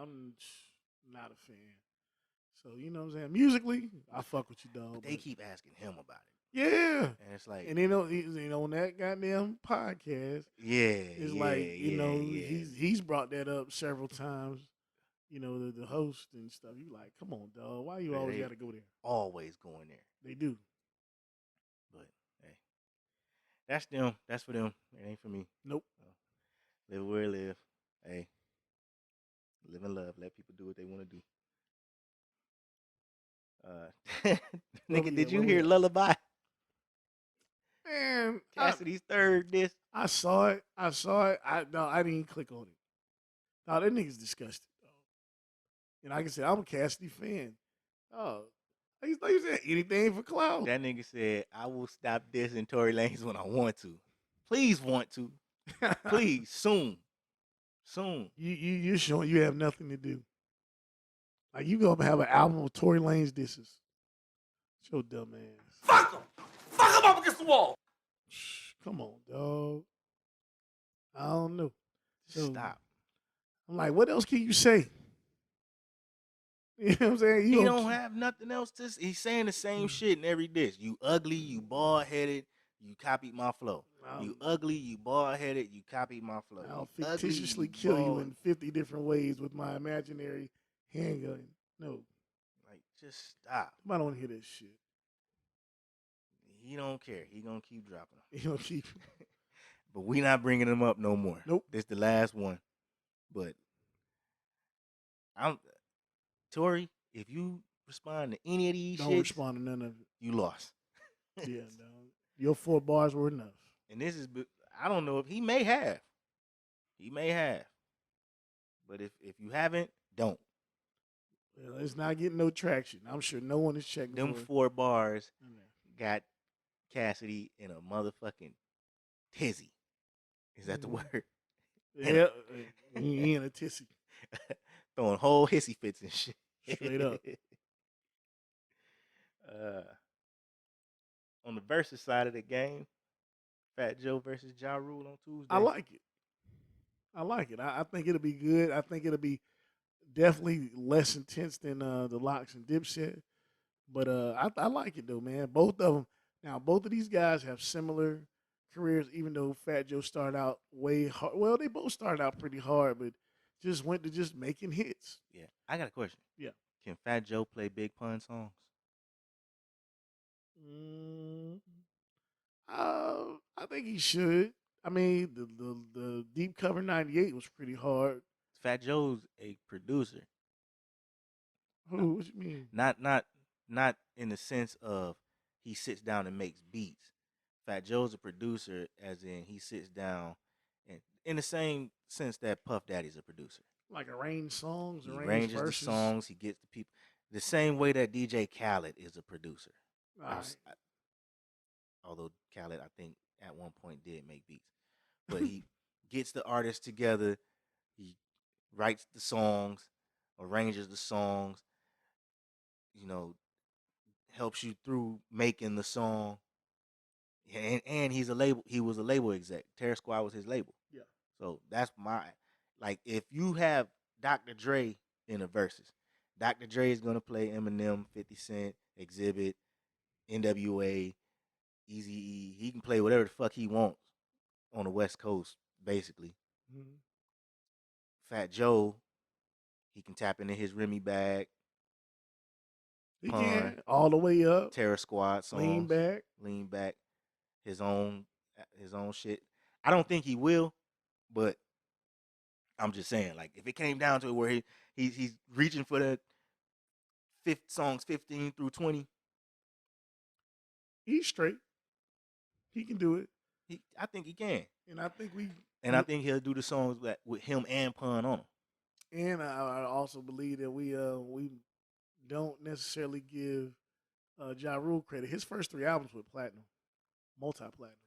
not a fan. So you know what I'm saying. Musically, I fuck with you, dog. But they keep asking him about it. Yeah, and it's like, and on that goddamn podcast, it's he's brought that up several times. The host and stuff. You like, come on, dog. Why you always got to go there? Always going there. They do. But hey, that's them. That's for them. It ain't for me. Nope. Live where they live. Hey, live and love. Let people do what they want to do. Nigga, did you hear Lullaby? Man, Cassidy's third disc. I saw it. I didn't click on it. No, that nigga's disgusting. And like I said, I'm a Cassidy fan. Oh, like you said, anything for clout. That nigga said, I will stop dissing Tory Lanez when I want to. Please want to. Please, soon. You're showing you have nothing to do. Like you gonna have an album of Tory Lanez disses. Show dumb ass. Fuck him! Fuck him up against the wall! Come on, dog. I don't know. Stop. I'm like, what else can you say? You know what I'm saying? He don't have nothing else to say. He's saying the same shit in every diss. You ugly, you bald-headed, you copied my flow. You ugly, you bald-headed, you copied my flow. I'll fictitiously kill you in 50 different ways with my imaginary handgun. No. Like, just stop. I don't want to hear this shit. He don't care. He gonna keep dropping them. He gonna keep. But we not bringing him up no more. Nope. This the last one. But Tory, if you respond to any of these don't respond to none of it. You lost. Yeah, no. Your 4 bars were enough. And this is, I don't know if he may have. He may have. But if you haven't, don't. Well, it's not getting no traction. I'm sure no one is checking. Them 4 bars got Cassidy in a motherfucking tizzy. Is that the word? Yeah, he in a tizzy. Throwing whole hissy fits and shit. Straight up. On the versus side of the game, Fat Joe versus Ja Rule on Tuesday. I like it. I think it'll be good. I think it'll be definitely less intense than the Locks and Dipset. But I like it though, man. Both of these guys have similar careers, even though Fat Joe started out way hard. Well, they both started out pretty hard, but just went to just making hits. Yeah. I got a question. Yeah. Can Fat Joe play Big Pun songs? I think he should. I mean, the Deep Cover 98 was pretty hard. Fat Joe's a producer, Who? What you mean? not in the sense of he sits down and makes beats. Fat Joe's a producer, as in he sits down, and in the same sense that Puff Daddy's a producer. Like arrange songs, He arrange arranges verses. the songs. He gets the people. The same way that DJ Khaled is a producer. All right. Although Khaled, I think, at one point did make beats. But he gets the artists together. He writes the songs, arranges the songs, helps you through making the song. And he was a label exec. Terror Squad was his label. Yeah. So that's if you have Dr. Dre in the verses, Dr. Dre is gonna play Eminem, 50 Cent, Exhibit, NWA, Eazy-E. He can play whatever the fuck he wants on the West Coast, basically. Mm-hmm. Fat Joe, he can tap into his Remy bag. He can all the way up. Terror Squad songs. Lean back. His own shit. I don't think he will, but I'm just saying, like, if it came down to it where he's reaching for the songs 15 through 20, he's straight. He can do it. I think he can. And I think I think he'll do the songs with him and Pun on them. And I also believe that we don't necessarily give Ja Rule credit. His first 3 albums were platinum, multi-platinum.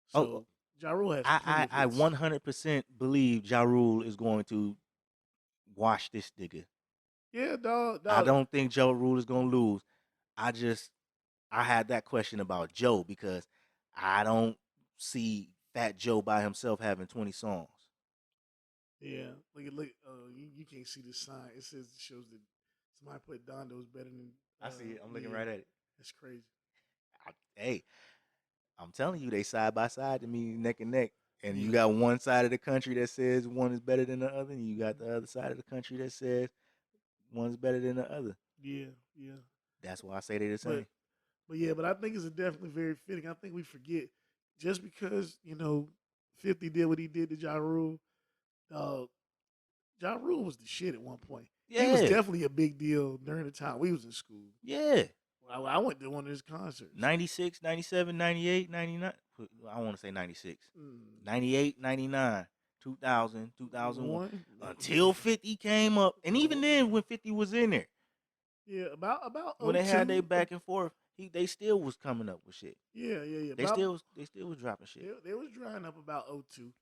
So Ja Rule has. I 100% believe Ja Rule is going to wash this nigga. Yeah, dog. I don't think Ja Rule is gonna lose. I had that question about Joe because I don't see Fat Joe by himself having 20 songs. Yeah, look. You can't see the sign. It shows that somebody put Dondo's better than. I see it. I'm looking right at it. That's crazy. Hey, I'm telling you, they side by side to me, neck and neck. And you got one side of the country that says one is better than the other, and you got the other side of the country that says one's better than the other. Yeah. That's why I say they're the same. But I think it's definitely very fitting. I think we forget just because 50 did what he did to Ja Rule. Ja Rule was the shit at one point. Yeah. He was definitely a big deal during the time we was in school. Yeah. I went to one of his concerts. 96, 97, 98, 99. I want to say 96. 98, 99, 2000, 2001. Until 50 came up. And even then, when 50 was in there. Yeah, about when they had their back and forth, they still was coming up with shit. Yeah. They still was dropping shit. They was drying up about 02.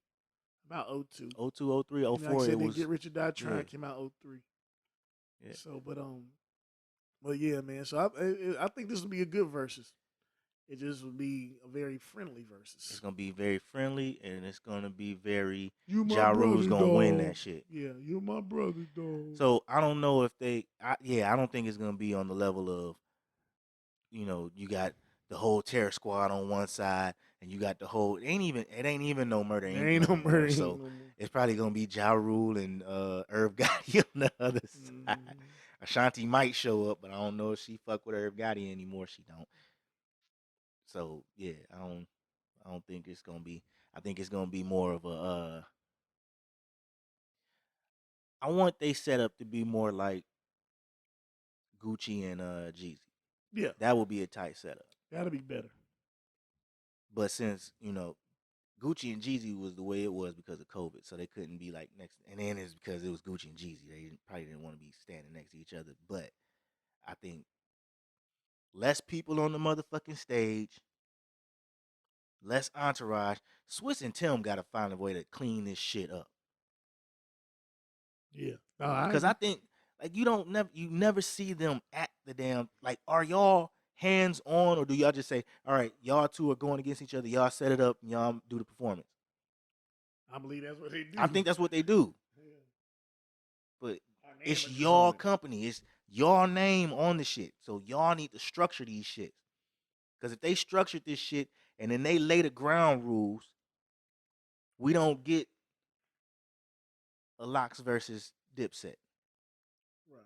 About 02. 02, 03, 04. Like I said, they Get Rich or Die Trying came out 03. Yeah. So, but yeah, man. So I think this will be a good versus. It just will be a very friendly versus. It's gonna be very friendly, and it's gonna be very. Ja Rule's gonna win that shit. Yeah, you're my brother, dog. So I don't know if I don't think it's gonna be on the level of, you got the whole Terror Squad on one side, and you got the whole. It ain't even no murder. There ain't no murder. So it's probably gonna be Ja Rule and Irv Gotti on the other side. Ashanti might show up, but I don't know if she fuck with Irv Gotti anymore. She don't. So yeah, I don't think it's gonna be. I think it's gonna be more of a. I want they set up to be more like Gucci and Jeezy. Yeah, that would be a tight setup. That'll be better. But since Gucci and Jeezy was the way it was because of COVID, so they couldn't be like next. And then it's because it was Gucci and Jeezy. They probably didn't want to be standing next to each other. But I think less people on the motherfucking stage, less entourage. Swiss and Tim got to find a way to clean this shit up. Yeah, because I think you never see them at the damn Are y'all hands on, or do y'all just say, all right, y'all two are going against each other, y'all set it up, and y'all do the performance? I believe that's what they do. I think that's what they do. Yeah. But it's y'all company, it's y'all name on the shit, so y'all need to structure these shits. Because if they structured this shit and then they lay the ground rules, we don't get a Locks versus Dipset. Right.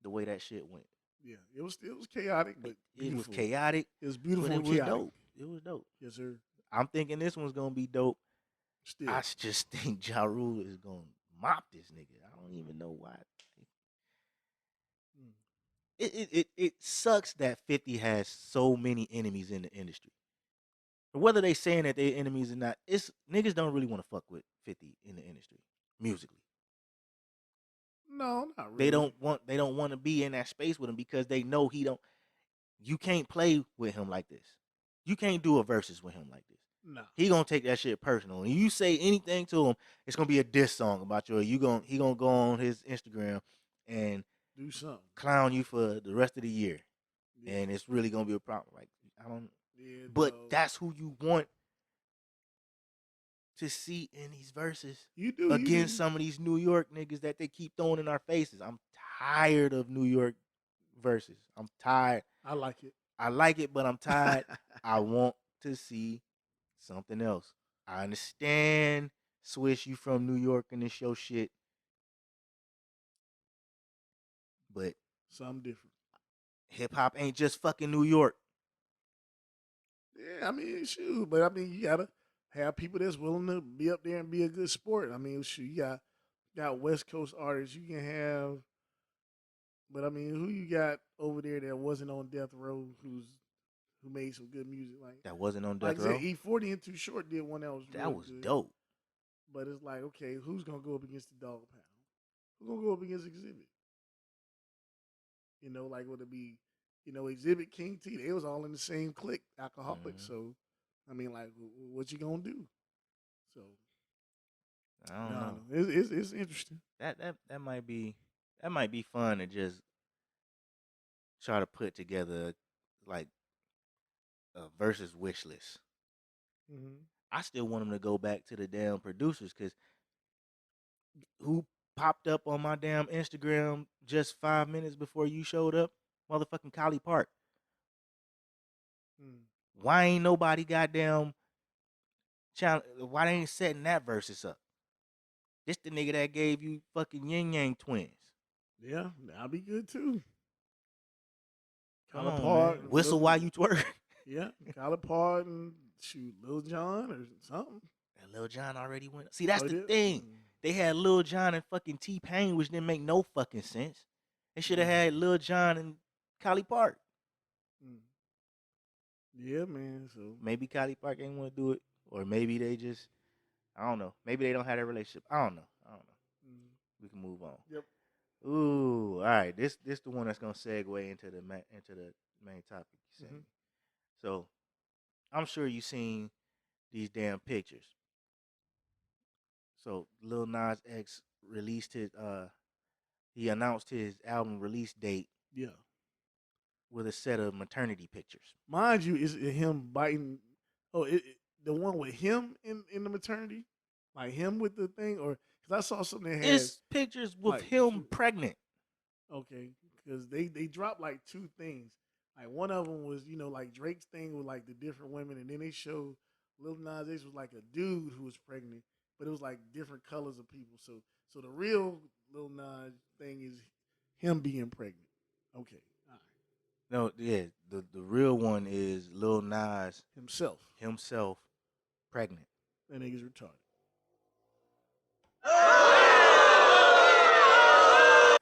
The way that shit went. Yeah, it was chaotic, but it was chaotic. It was beautiful. But it and was chaotic. dope. It was dope. Yes, sir. I'm thinking this one's gonna be dope. Still, I just think Ja Rule is gonna mop this nigga. I don't even know why. Mm. It sucks that 50 has so many enemies in the industry. Whether they saying that they're enemies or not, it's niggas don't really want to fuck with 50 in the industry musically. No, not really. They don't want to be in that space with him because they know he don't. You can't play with him like this. You can't do a versus with him like this. No. He gonna take that shit personal. And you say anything to him, it's gonna be a diss song about you. He gonna go on his Instagram and Do something. clown you for the rest of the year. Yeah. And it's really gonna be a problem. Like I don't. Yeah, But dog. that's who you want to see in these verses You do against some of these New York niggas that they keep throwing in our faces. I'm tired of New York verses. I'm tired. I like it. I like it, but I'm tired. I want to see something else. I understand, Swish, you from New York and this your shit, but Something different. hip hop ain't just fucking New York. Yeah, I mean, shoot, but I mean, you gotta have people that's willing to be up there and be a good sport. I mean, shoot, you got West Coast artists. You can have, but I mean, who you got over there that wasn't on Death Row who made some good music like That wasn't on like Death I Row. said, E40 and Too Short did one that was That real was good. dope. But it's like, okay, who's gonna go up against the Dog Pound? Who's gonna go up against Exhibit? You know, like would it be, Exhibit, King T? They was all in the same clique, alcoholics. So, I mean, like, what you gonna do? So, I don't no, know. it's interesting. That might be fun to just try to put together like a versus wish list. Mm-hmm. I still want them to go back to the damn producers because who popped up on my damn Instagram just 5 minutes before you showed up? Motherfucking Collie Park. Mm. Why ain't nobody goddamn why they ain't setting that versus up? This the nigga that gave you fucking Yin Yang twins. Yeah, that'll be good too. Come Collar on, Park, man. Whistle while you twerk. Yeah, Collar Park and shoot Lil Jon or something. And Lil Jon already went. See, that's Oh, the yeah? thing. They had Lil Jon and fucking T-Pain, which didn't make no fucking sense. They should have had Lil Jon and Collie Park. Mm. Yeah, man. So Maybe Collie Park ain't want to do it, or maybe they just, I don't know. Maybe they don't have that relationship. I don't know. mm. We can move on. Yep. Ooh, all right. This the one that's gonna segue into the main topic. Mhm. So, I'm sure you seen these damn pictures. So Lil Nas X released he announced his album release date Yeah. with a set of maternity pictures. Mind you, is it him biting? Oh, the one with him in the maternity, like him with the thing, or because I saw something that has It's pictures with like, him pregnant. okay, because they dropped like two things. Like one of them was like Drake's thing with like the different women, and then they showed Lil Nas X was like a dude who was pregnant, but it was like different colors of people. So the real Lil Nas thing is him being pregnant. Okay, all right. No, yeah, the real one is Lil Nas Himself, pregnant. that nigga's retarded.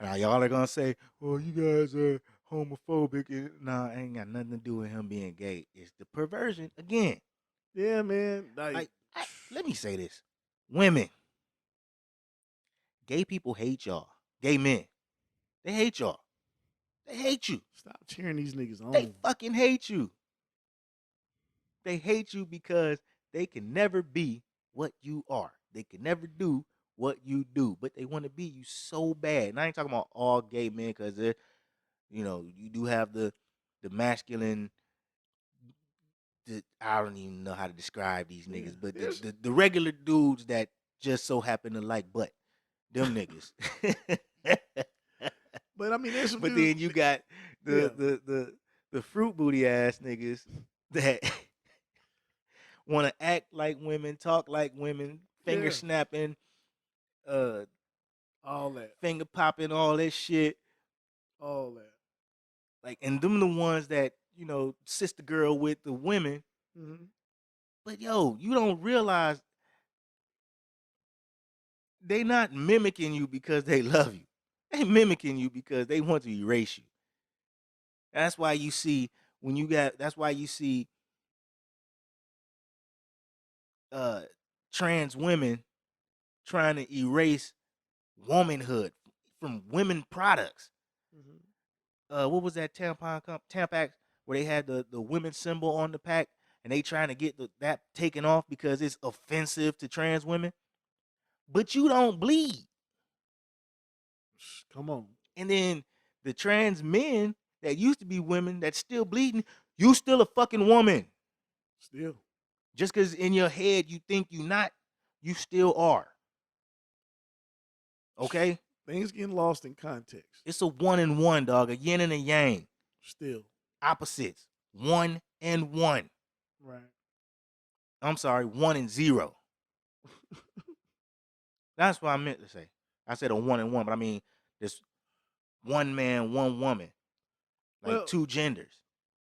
Now y'all are gonna say, "Well, you guys are homophobic." Nah, ain't got nothing to do with him being gay. It's the perversion again. Yeah, man. Like, let me say this: women, gay people hate y'all. Gay men, they hate y'all. They hate you. Stop cheering these niggas on. They fucking hate you. They hate you because they can never be what you are. They can never do what you do, but they want to be you so bad. And I ain't talking about all gay men because they're, you do have the masculine. I don't even know how to describe these niggas, but the regular dudes that just so happen to like butt, them niggas. But I mean, there's some But dudes, then you got the fruit booty ass niggas that want to act like women, talk like women, finger snapping, all that, finger popping, all that shit. all that. Like, and them the ones that sister girl with the women. Mm-hmm. But yo, you don't realize they not mimicking you because they love you. They mimicking you because they want to erase you. That's why you see trans women trying to erase womanhood from women products. What was that Tampax where they had the women symbol on the pack and they trying to get that taken off because it's offensive to trans women? But you don't bleed. Come on. And then the trans men that used to be women that's still bleeding, you still a fucking woman. Still. Just because in your head you think you not, you still are. Okay? Things getting lost in context. It's a 1 and 1, dog. A yin and a yang. Still. Opposites. 1 and 1. Right. I'm sorry, 1 and 0. That's what I meant to say. I said a 1 and 1, but I mean this one man, one woman. Like Well, two genders.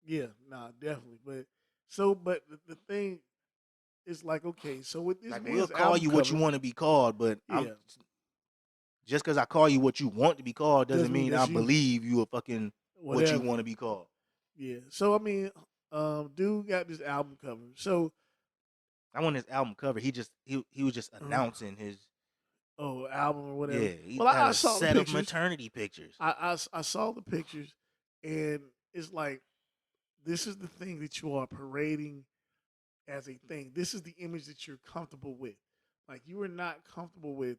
Yeah, nah, definitely. But the thing is like, okay, so with this Like man's we'll call album you what you cover, want to be called, but yeah, just because I call you what you want to be called doesn't mean I that's you. believe you are fucking what you Whatever. want to be called. Yeah. So I mean, dude got this album cover. So I want his album cover. He was just announcing his album or whatever. yeah. He Well, had I a saw the set of pictures. maternity pictures. I saw the pictures, and it's like, this is the thing that you are parading as a thing. This is the image that you're comfortable with. Like, you are not comfortable with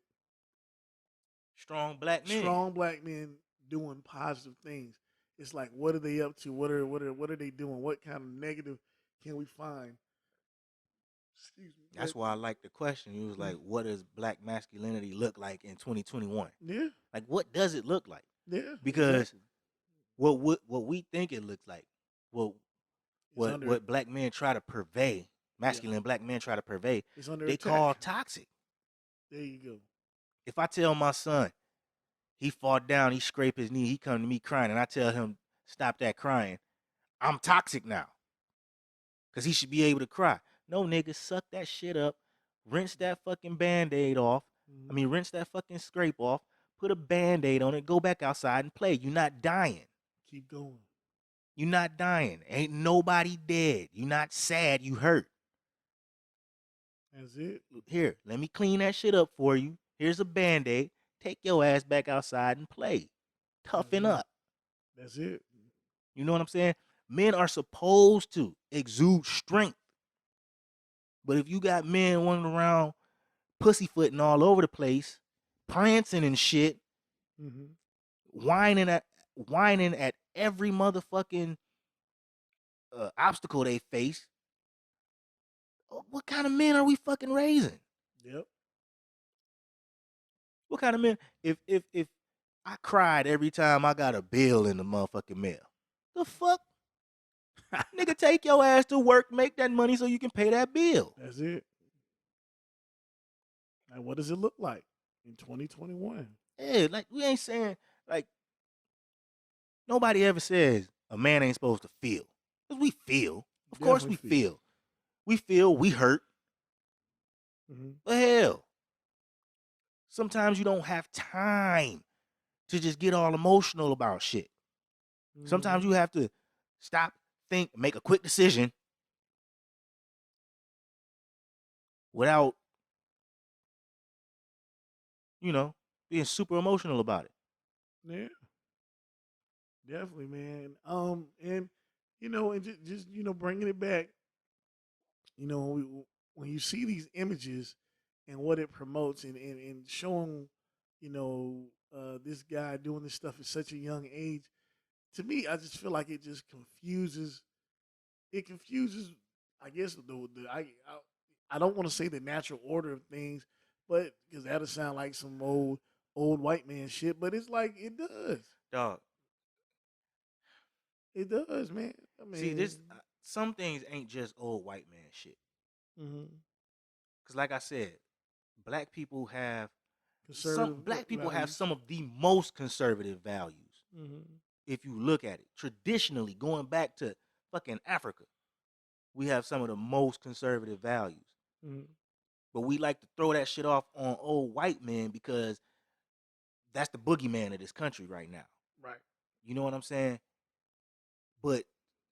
Strong black men. strong black men doing positive things. It's like, what are they up to? What are they doing? What kind of negative can we find? Excuse me. That's why I like the question. He was like, what does black masculinity look like in 2021? Yeah. Like, what does it look like? Yeah. Because exactly. what we think it looks like, It's under- what black men try to purvey, masculine black men try to purvey, it's under they attack. call toxic. There you go. If I tell my son, he fall down, he scrape his knee, he come to me crying, and I tell him, stop that crying, I'm toxic now. Because he should be able to cry. No, nigga, suck that shit up, rinse that fucking Band-Aid off. Mhm. I mean, rinse that fucking scrape off, put a Band-Aid on it, go back outside and play. You're not dying. Keep going. You're not dying. Ain't nobody dead. You're not sad, you hurt. That's it. Here, let me clean that shit up for you. Here's a Band-Aid. Take your ass back outside and play. Toughen up. That's it. You know what I'm saying? Men are supposed to exude strength. But if you got men running around pussyfooting all over the place, prancing and shit, Mm-hmm. whining at every motherfucking obstacle they face, what kind of men are we fucking raising? Yep. What kind of men? If I cried every time I got a bill in the motherfucking mail, the fuck? Nigga, take your ass to work, make that money so you can pay that bill. That's it. Now, what does it look like in 2021? Yeah, like we ain't saying like nobody ever says a man ain't supposed to feel. Because we feel. Of course we Definitely feel. We feel, we hurt. Mm-hmm. But hell, sometimes you don't have time to just get all emotional about shit. Sometimes you have to stop, think, make a quick decision without, being super emotional about it. Yeah. Definitely, man. And and just bringing it back. When you see these images and what it promotes, and showing, this guy doing this stuff at such a young age, to me, I just feel like it just confuses. It confuses, I guess, I don't want to say the natural order of things, but because that'll sound like some old white man shit. But it's like it does. Dog. It does, man. I mean, See, some things ain't just old white man shit. Mm-hmm. Because like I said, black people have Conservative values. some of the most conservative values. Mm-hmm. If you look at it, traditionally, going back to fucking Africa, we have some of the most conservative values. Mm-hmm. But we like to throw that shit off on old white men because that's the boogeyman of this country right now. Right. You know what I'm saying? But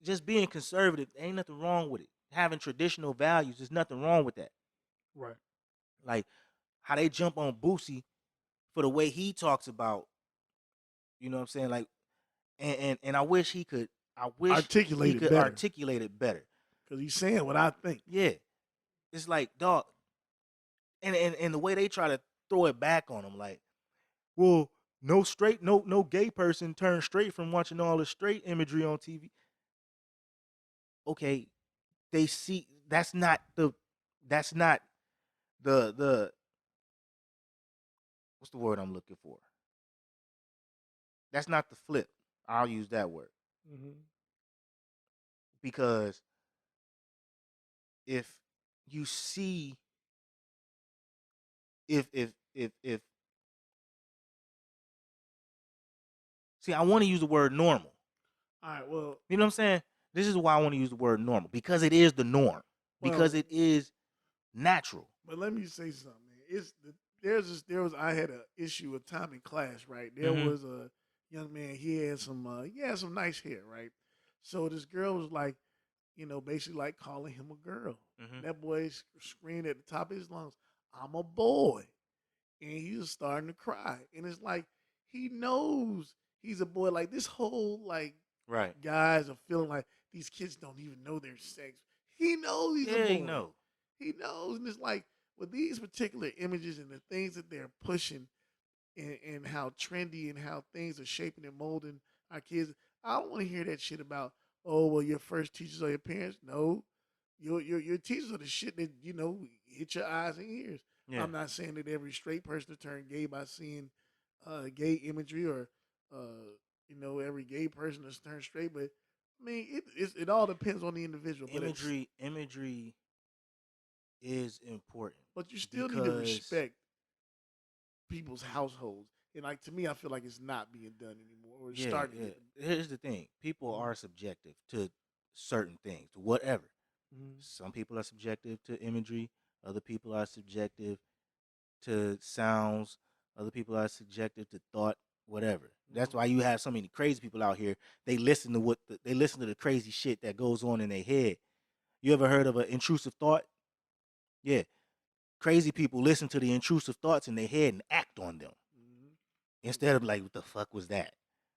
just being conservative, ain't nothing wrong with it. Having traditional values, there's nothing wrong with that. Right. Like how they jump on Boosie for the way he talks about, you know what I'm saying? Like, and I wish he could Articulate it better. articulate it better. Because he's saying what I think. Yeah. It's like, dog, and the way they try to throw it back on him, like, well, no gay person turned straight from watching all the straight imagery on TV. Okay, they see that's not the what's the word I'm looking for? That's not the flip. I'll use that word. Mm-hmm. Because if you see if see, I want to use the word normal. All right, well, you know what I'm saying? This is why I want to use the word normal, because it is the norm. Because it is natural. But let me say something, man. I had an issue with time in class, right? There Mhm. was a young man, he had some nice hair, right? So this girl was like, basically like calling him a girl. Mhm. That boy screamed at the top of his lungs, "I'm a boy." And he was starting to cry. And it's like, he knows he's a boy. Like, this whole, like, Right. guys are feeling like these kids don't even know their sex. He knows he's a boy. He know. He knows. And it's like, with these particular images and the things that they're pushing and how trendy and how things are shaping and molding our kids, I don't want to hear that shit about, oh, well, your first teachers are your parents. No. Your teachers are the shit that, hit your eyes and ears. Yeah. I'm not saying that every straight person turned gay by seeing gay imagery or, every gay person is turned straight. But, I mean, it all depends on the individual. Imagery is important. But you still need to respect people's households. And, like, to me, I feel like it's not being done anymore. Or starting. Yeah. Here's the thing. People are subjective to certain things, to whatever. Mm-hmm. Some people are subjective to imagery. Other people are subjective to sounds. Other people are subjective to thought, whatever. Mm-hmm. That's why you have so many crazy people out here. They listen to the crazy shit that goes on in their head. You ever heard of an intrusive thought? Yeah. Crazy people listen to the intrusive thoughts in their head and act on them. Mm-hmm. Instead of like, what the fuck was that?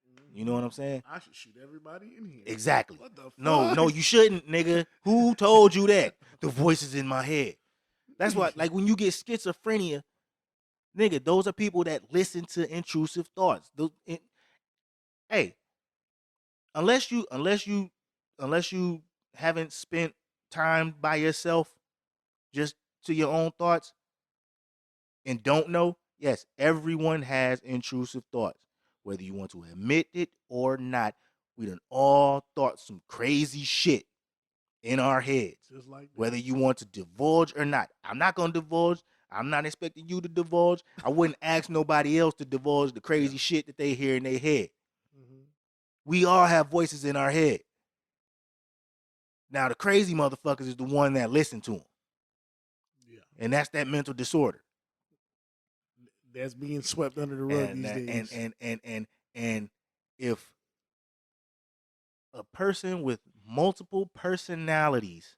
Mm-hmm. You know what I'm saying? I should shoot everybody in here. Exactly. What the fuck? No, you shouldn't, nigga. Who told you that? The voices in my head. That's why, like, when you get schizophrenia, nigga, those are people that listen to intrusive thoughts. Hey, unless you haven't spent time by yourself, just to your own thoughts, and don't know, yes, everyone has intrusive thoughts. Whether you want to admit it or not, we done all thought some crazy shit in our heads. Just like that. Whether you want to divulge or not. I'm not going to divulge. I'm not expecting you to divulge. I wouldn't ask nobody else to divulge the crazy shit that they hear in their head. Mm-hmm. We all have voices in our head. Now, the crazy motherfuckers is the one that listen to them. Yeah. And that's that mental disorder. That's being swept under the rug these days. And if a person with multiple personalities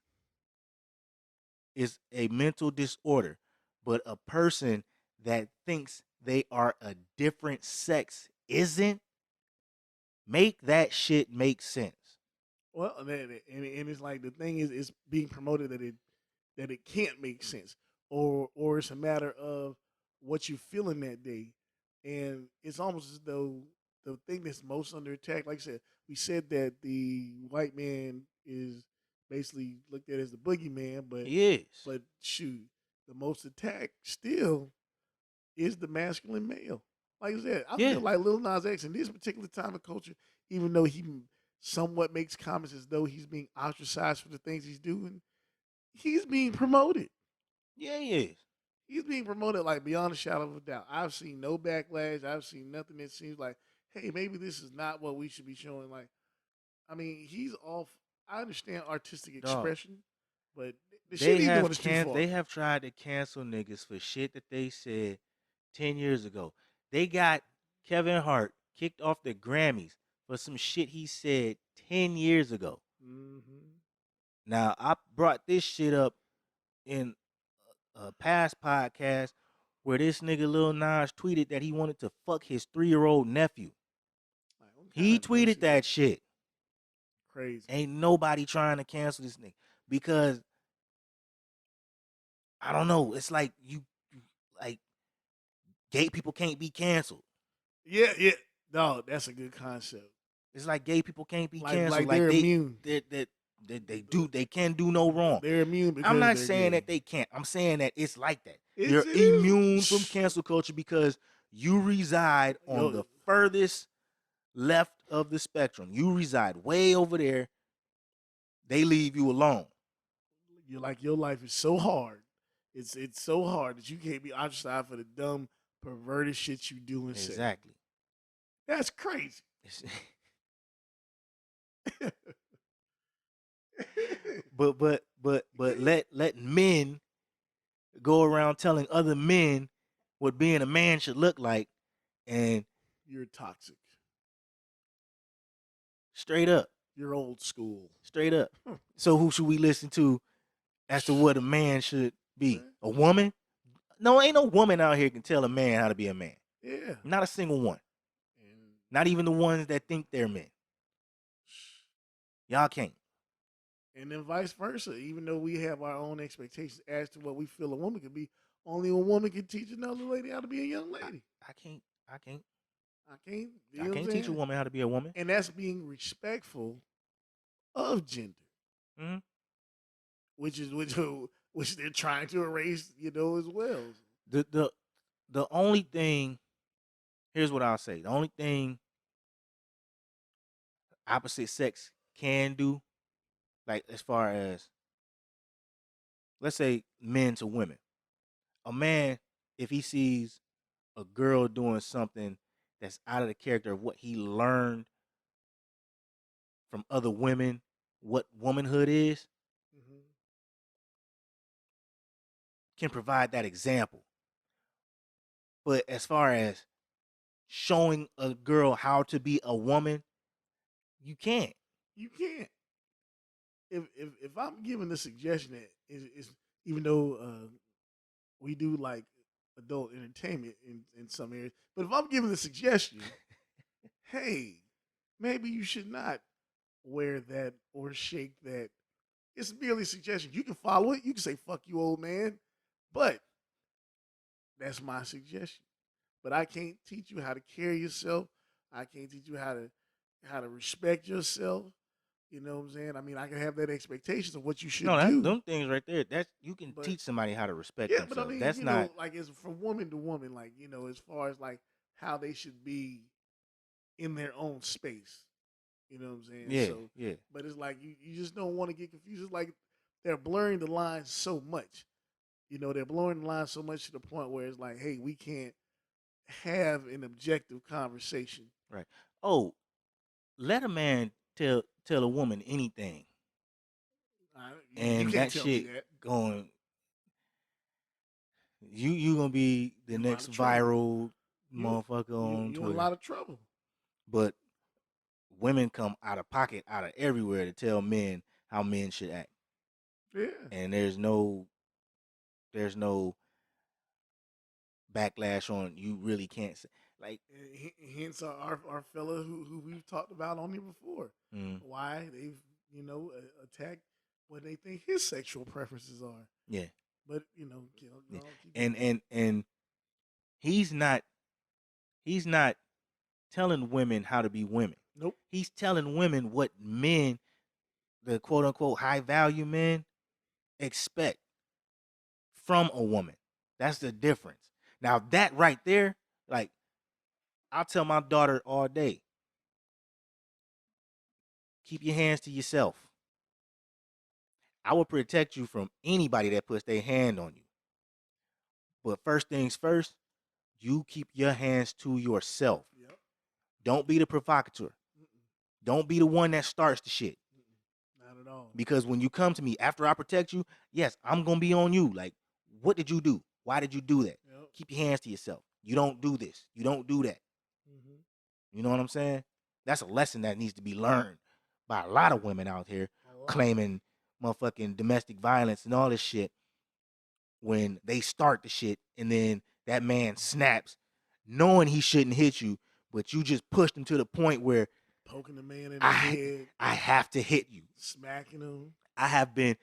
is a mental disorder, but a person that thinks they are a different sex isn't, make that shit make sense. Well, and it's like, the thing is, it's being promoted that it can't make sense, or it's a matter of what you're feeling that day, and it's almost as though the thing that's most under attack, like I said, we said that the white man is basically looked at as the boogeyman, but but shoot, the most attacked still is the masculine male. Like I said, I feel like Lil Nas X in this particular time of culture, even though he somewhat makes comments as though he's being ostracized for the things he's doing, he's being promoted. Yeah, he is. He's being promoted like beyond a shadow of a doubt. I've seen no backlash. I've seen nothing that seems like, hey, maybe this is not what we should be showing. Like, I mean, he's off. I understand artistic expression, But the shit he's doing is too far. They have tried to cancel niggas for shit that they said 10 years ago. They got Kevin Hart kicked off the Grammys for some shit he said 10 years ago. Mm-hmm. Now, I brought this shit up in a past podcast where this nigga Lil Nas tweeted that he wanted to fuck his 3-year-old nephew. He tweeted that shit. Crazy. Ain't nobody trying to cancel this nigga because I don't know. It's like like gay people can't be canceled. Yeah. No, that's a good concept. It's like gay people can't be canceled. Like they're immune. They can't do no wrong. They're immune. Because I'm not they're saying gay. that they can't. I'm saying that it's like that. It You're is. immune from cancel culture because you reside on the furthest left of the spectrum. You reside way over there. They leave you alone. You're like, your life is so hard. It's so hard that you can't be ostracized for the dumb, perverted shit you do and say. Exactly. That's crazy. but let men go around telling other men what being a man should look like, and you're toxic. Straight up. You're old school. Straight up. So who should we listen to as to what a man should be? A woman? No, ain't no woman out here can tell a man how to be a man. Yeah. Not a single one. Not even the ones that think they're men. Y'all can't. And then vice versa. Even though we have our own expectations as to what we feel a woman can be, only a woman can teach another lady how to be a young lady. I can't. I can't Teach a woman how to be a woman. And that's being respectful of gender. Mm-hmm. Which they're trying to erase, as well. The only thing, here's what I'll say. The only thing opposite sex can do, like as far as, let's say, men to women. A man, if he sees a girl doing something that's out of the character of what he learned from other women, what womanhood is, can provide that example. But as far as showing a girl how to be a woman, you can't. You can't. If I'm giving the suggestion that is even though we do like adult entertainment in some areas, but if I'm giving the suggestion, hey, maybe you should not wear that or shake that. It's merely a suggestion. You can follow it. You can say, fuck you, old man. But that's my suggestion. But I can't teach you how to carry yourself. I can't teach you how to respect yourself. You know what I'm saying? I mean, I can have that expectation of what you should do. Them things right there, you can teach somebody how to respect themselves. But I mean, that's not like it's from woman to woman, like, as far as like how they should be in their own space. You know what I'm saying? Yeah, so, yeah. But it's like you just don't want to get confused. It's like they're blurring the lines so much. They're blurring the lines so much to the point where it's like, hey, we can't have an objective conversation. Right. Oh, let a man tell a woman anything. And that shit going, you gonna be the next viral motherfucker on Twitter. You're in a lot of trouble. But women come out of pocket, out of everywhere to tell men how men should act. Yeah. And there's no backlash on you really can't say. Like, hence our fella who we've talked about on here before. Why they've attacked what they think his sexual preferences are. Yeah. But and he's not telling women how to be women. Nope. He's telling women what men, the quote unquote high value men, expect from a woman. That's the difference. Now that right there, like, I'll tell my daughter all day, keep your hands to yourself. I will protect you from anybody that puts their hand on you. But first things first, you keep your hands to yourself. Yep. Don't be the provocateur. Don't be the one that starts the shit. Not at all. Because when you come to me after I protect you, yes, I'm gonna be on you. Like, what did you do? Why did you do that? Yep. Keep your hands to yourself. You don't do this. You don't do that. Mm-hmm. You know what I'm saying? That's a lesson that needs to be learned by a lot of women out here claiming motherfucking domestic violence and all this shit when they start the shit and then that man snaps knowing he shouldn't hit you, but you just pushed him to the point where poking the man in the head. I have to hit you. Smacking him. I have been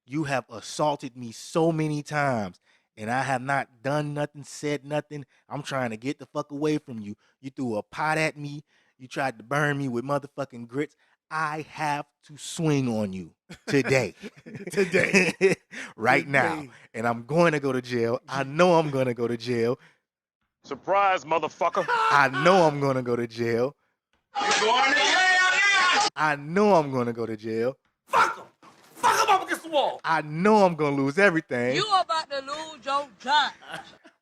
you have assaulted me so many times and I have not done nothing, said nothing. I'm trying to get the fuck away from you. You threw a pot at me. You tried to burn me with motherfucking grits. I have to swing on you today. Today. Right now. And I'm going to go to jail. I know I'm going to go to jail. Surprise, motherfucker. I know I'm going to go to jail. You going to jail now? I know I'm going to go to jail. Fuck him. Fuck him up against the wall. I know I'm going to lose everything. You about to lose your job.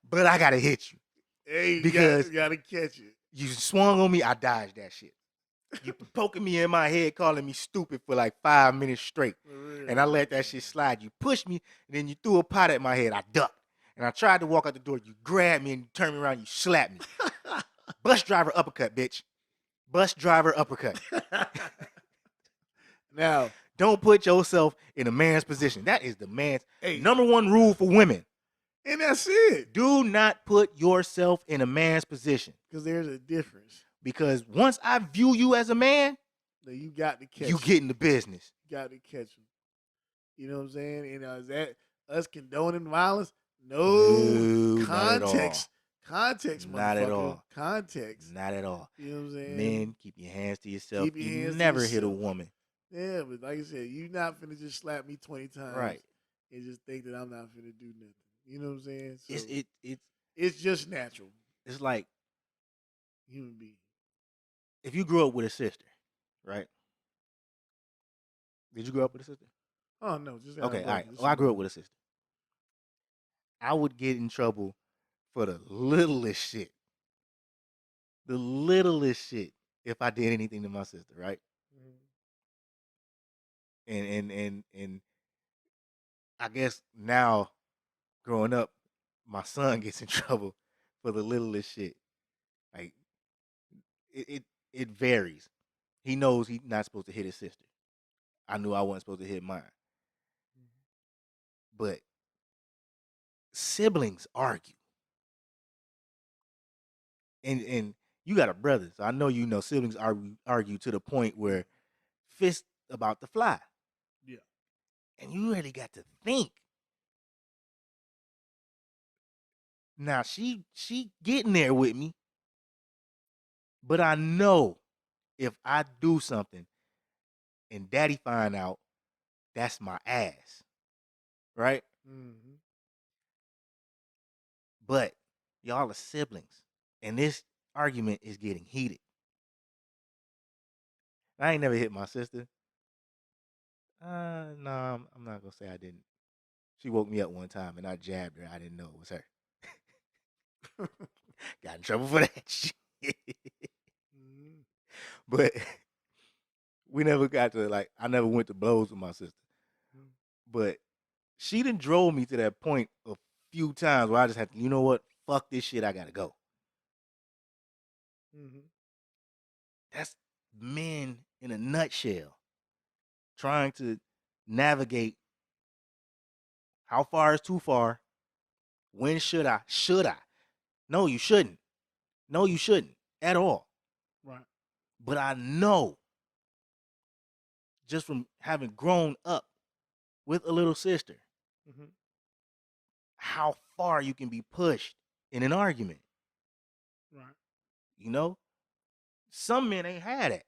But I got to hit you. Hey, because you got to catch it. You swung on me, I dodged that shit. You poking me in my head, calling me stupid for like 5 minutes straight. And I let that shit slide. You pushed me, and then you threw a pot at my head. I ducked. And I tried to walk out the door. You grabbed me and you turned me around. You slapped me. Bus driver uppercut, bitch. Bus driver uppercut. Now, don't put yourself in a man's position. That is the man's Hey. number one rule for women. And that's it. Do not put yourself in a man's position. Because there's a difference. Because once I view you as a man, that you got to catch you him. get in the business. You got to catch him. You know what I'm saying? And is that us condoning violence? No. Context. Context, Not at motherfucker. all. Context. Not at all. You know what I'm saying? Men, keep your hands to yourself. Keep your You hands to never hit a yourself. woman. Yeah, but like I said, you not finna just slap me 20 times. Right. And just think that I'm not finna do nothing. You know what I'm saying? So It's just natural. It's like Human being. if you grew up with a sister, right? Did you grow up with a sister? Oh no, just Okay, all right. Well, I grew up with a sister. I would get in trouble for the littlest shit. The littlest shit if I did anything to my sister, right? And I guess now growing up, my son gets in trouble for the littlest shit. Like it varies. He knows he's not supposed to hit his sister. I knew I wasn't supposed to hit mine. But siblings argue. And you got a brother, so I know you know siblings argue to the point where fists about to fly. Yeah. And you really got to think. Now she getting there with me. But I know if I do something and daddy find out, that's my ass. Right? Mm-hmm. But y'all are siblings. And this argument is getting heated. I ain't never hit my sister. No, I'm not going to say I didn't. She woke me up one time and I jabbed her. I didn't know it was her. Got in trouble for that shit. Mm-hmm. But we never got to, like, I never went to blows with my sister. Mm-hmm. But she done drove me to that point a few times where I just had to, you know what? Fuck this shit. I got to go. Mm-hmm. That's men in a nutshell. Trying to navigate how far is too far. When should I? Should I? No, you shouldn't. No, you shouldn't at all. Right. But I know, just from having grown up with a little sister, Mm-hmm. how far you can be pushed in an argument. Right. You know? Some men ain't had it.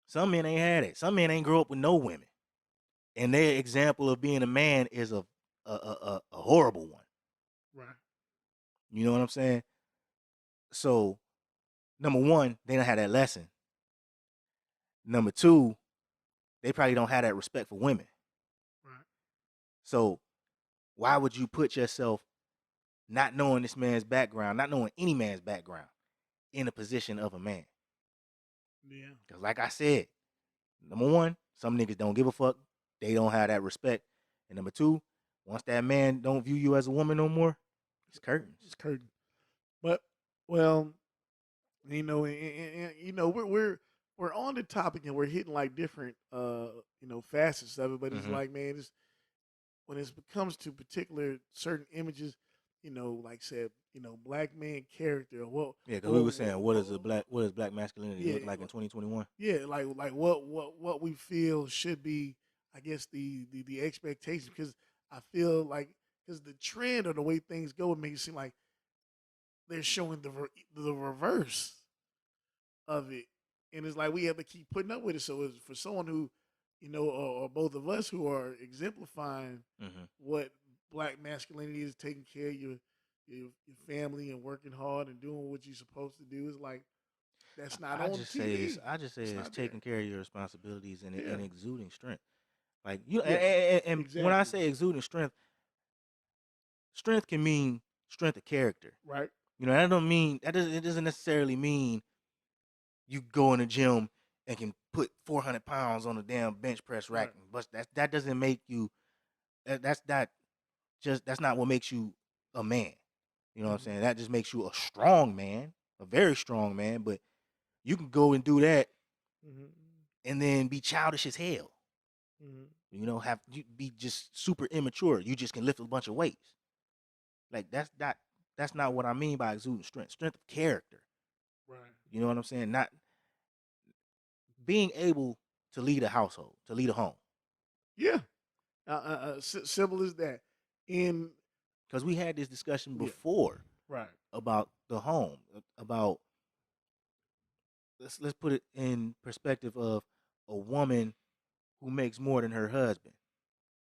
Some men ain't had it. Some men ain't grow up with no women. And their example of being a man is a horrible one. Right. You know what I'm saying? So, number one, they don't have that lesson. Number two, they probably don't have that respect for women. Right. So, why would you put yourself, not knowing this man's background, not knowing any man's background, in a position of a man? Yeah. Because like I said, Number one, some niggas don't give a fuck. They don't have that respect. And number two, once that man don't view you as a woman no more, it's curtains. It's curtain. But well, you know, and you know, we're on the topic and we're hitting like different you know, facets of it. But it's Mhm. like, man, it's when it comes to particular certain images, you know, like said, you know, black man character or what. Yeah, because we were saying, what does black masculinity Yeah, look like in 2021? Yeah, like what we feel should be, I guess the expectation, because I feel like because the trend or the way things go, it makes it seem like they're showing the reverse of it, and it's like we have to keep putting up with it. So it's for someone who, you know, or both of us who are exemplifying Mm-hmm. what black masculinity is, taking care of your family and working hard and doing what you're supposed to do, is like that's not on TV. I just say it's not taking there. care of your responsibilities and, Yeah. and exuding strength. Like you, Yeah, and when I exactly. say exuding strength, strength can mean strength of character. Right. You know, that don't mean that doesn't. It doesn't necessarily mean you go in the gym and can put 400 pounds on a damn bench press rack. Right. But that doesn't make you. That's not just. That's not what makes you a man. You know what I'm Mhm. saying? That just makes you a strong man, a very strong man. But you can go and do that Mm-hmm. and then be childish as hell. Mm-hmm. You know, have you be just super immature. You just can lift a bunch of weights. Like that's not what I mean by exuding strength. Strength of character. Right. You know what I'm saying? Not being able to lead a household, to lead a home. Yeah. Simple as that. In Because we had this discussion Yeah. before right. about the home, about let's put it in perspective of a woman who makes more than her husband,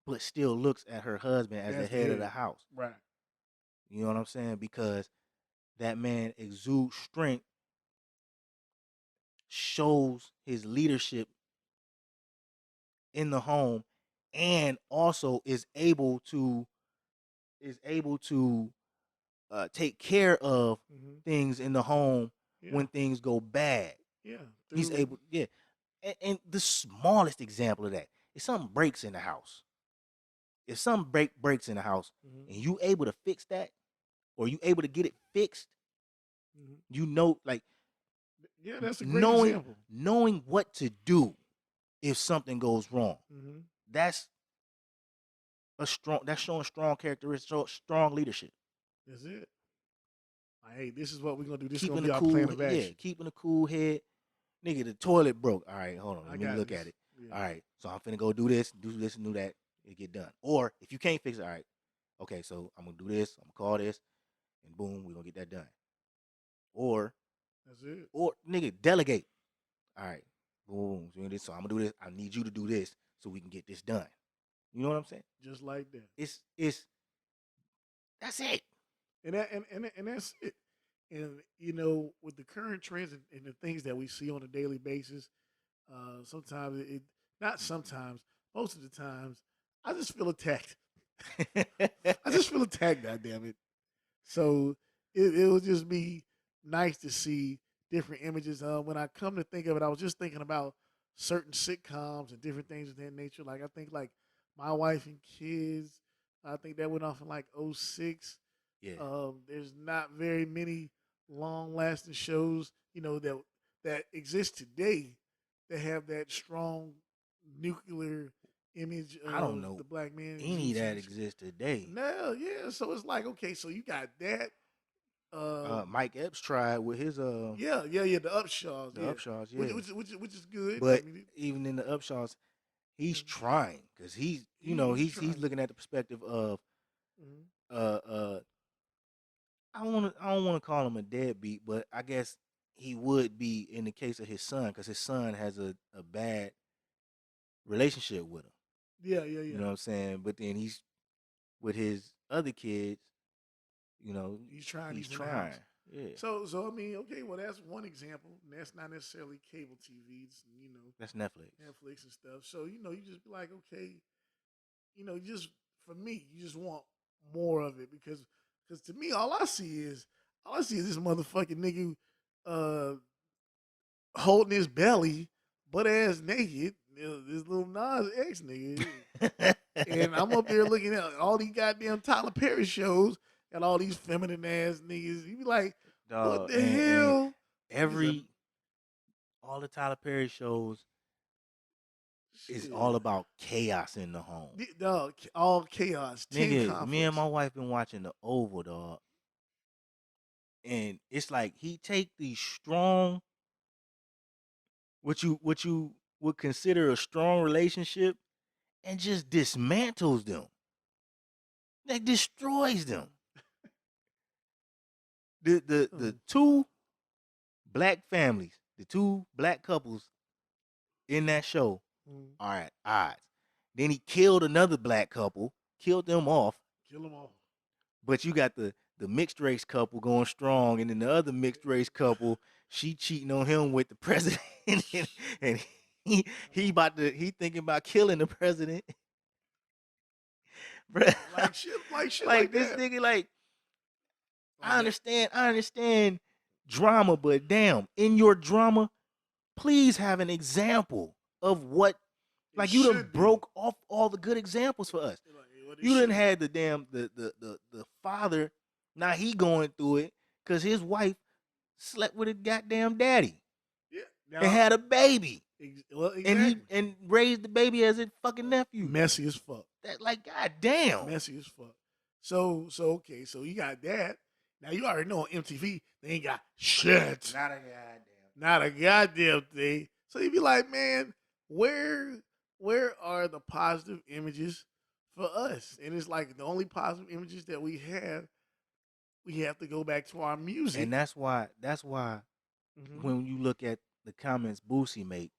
but still looks at her husband as the That's the head of the head. house. Right. You know what I'm saying? Because that man exudes strength, shows his leadership in the home, and also is able to take care of Mm-hmm. things in the home Yeah. when things go bad. Yeah. He's Through able, yeah. And the smallest example of that is something breaks in the house. If something breaks in the house Mhm. and you able to fix that, or you able to get it fixed, Mhm. you know, like Yeah, that's a great knowing example. knowing what to do if something goes wrong. Mm-hmm. That's that's showing strong characteristics, strong leadership. That's it. Like, hey, this is what we're gonna do. This is gonna Keeping be a our plan cool, of yeah, action. keeping a cool head. Nigga, the toilet broke. All right, hold on. I Let me got look this. at it. Yeah. All right, so I'm finna go do this and do that. It get done. Or if you can't fix it, all right, okay, so I'm gonna do this. I'm gonna call this, and boom, we're gonna get that done. Or That's it. nigga, delegate. All right, boom. So I'm gonna do this. I need you to do this so we can get this done. You know what I'm saying? Just like that. It's that's it. And that's it. And you know, with the current trends and the things that we see on a daily basis, sometimes not sometimes, most of the times, I just feel attacked. I just feel attacked. God damn it! So it will just be nice to see different images. When I come to think of it, I was just thinking about certain sitcoms and different things of that nature. Like I think like My Wife and Kids. I think that went off in like '06. Yeah. There's not very many long lasting shows, you know, that exist today that have that strong nuclear image I don't of know the black man. any that exudes- exists today. No, yeah. So it's like, okay, so you got that. Mike Epps tried with his Yeah. The Upshaws, the yeah. Upshaws, yeah. Which is good. But I mean, even in the Upshaws, he's Mhm. trying because he's he's he's trying. looking at the perspective of Mhm. uh uh I don't want to call him a deadbeat, but I guess he would be in the case of his son because his son has a bad relationship with him. Yeah. You know what I'm saying? But then he's with his other kids. You know, He's trying. he's He's in the trying. house. Yeah, So I mean, okay, well that's one example. And that's not necessarily cable TV. It's, that's Netflix. Netflix and stuff. So you just be like, okay, you just for me, you just want more of it because to me, all I see is this motherfucking nigga uh, holding his belly, butt ass naked, this little Nas X nigga. And I'm up there looking at all these goddamn Tyler Perry shows and all these feminine ass niggas. You be like, Dog, what the hell? all the Tyler Perry shows is Shit. all about chaos in the home. Dog, all chaos. Nigga, me and my wife been watching The Oval, dog. And it's like he take these strong, what you would consider a strong relationship, and just dismantles them. Like destroys them. The two black families, the two black couples in that show are at odds. Then he killed another black couple, killed them off. Kill them all. But you got the mixed race couple going strong, and then the other mixed race couple, she cheating on him with the president, and he thinking about killing the president. Bruh. Like shit like this that. nigga, like I understand drama, but damn, in your drama, please have an example of what, like you done broke off all the good examples for us. You done had the damn the father. Now he going through it because his wife slept with his goddamn daddy. Yeah, and had a baby. Exactly. and raised the baby as his fucking nephew. Messy as fuck. That like goddamn. Messy as fuck. So okay, so you got that. Now you already know on MTV they ain't got shit. Not a goddamn thing. So you be like, man, where are the positive images for us? And it's like the only positive images that we have to go back to our music. And that's why when you look at the comments Boosie make,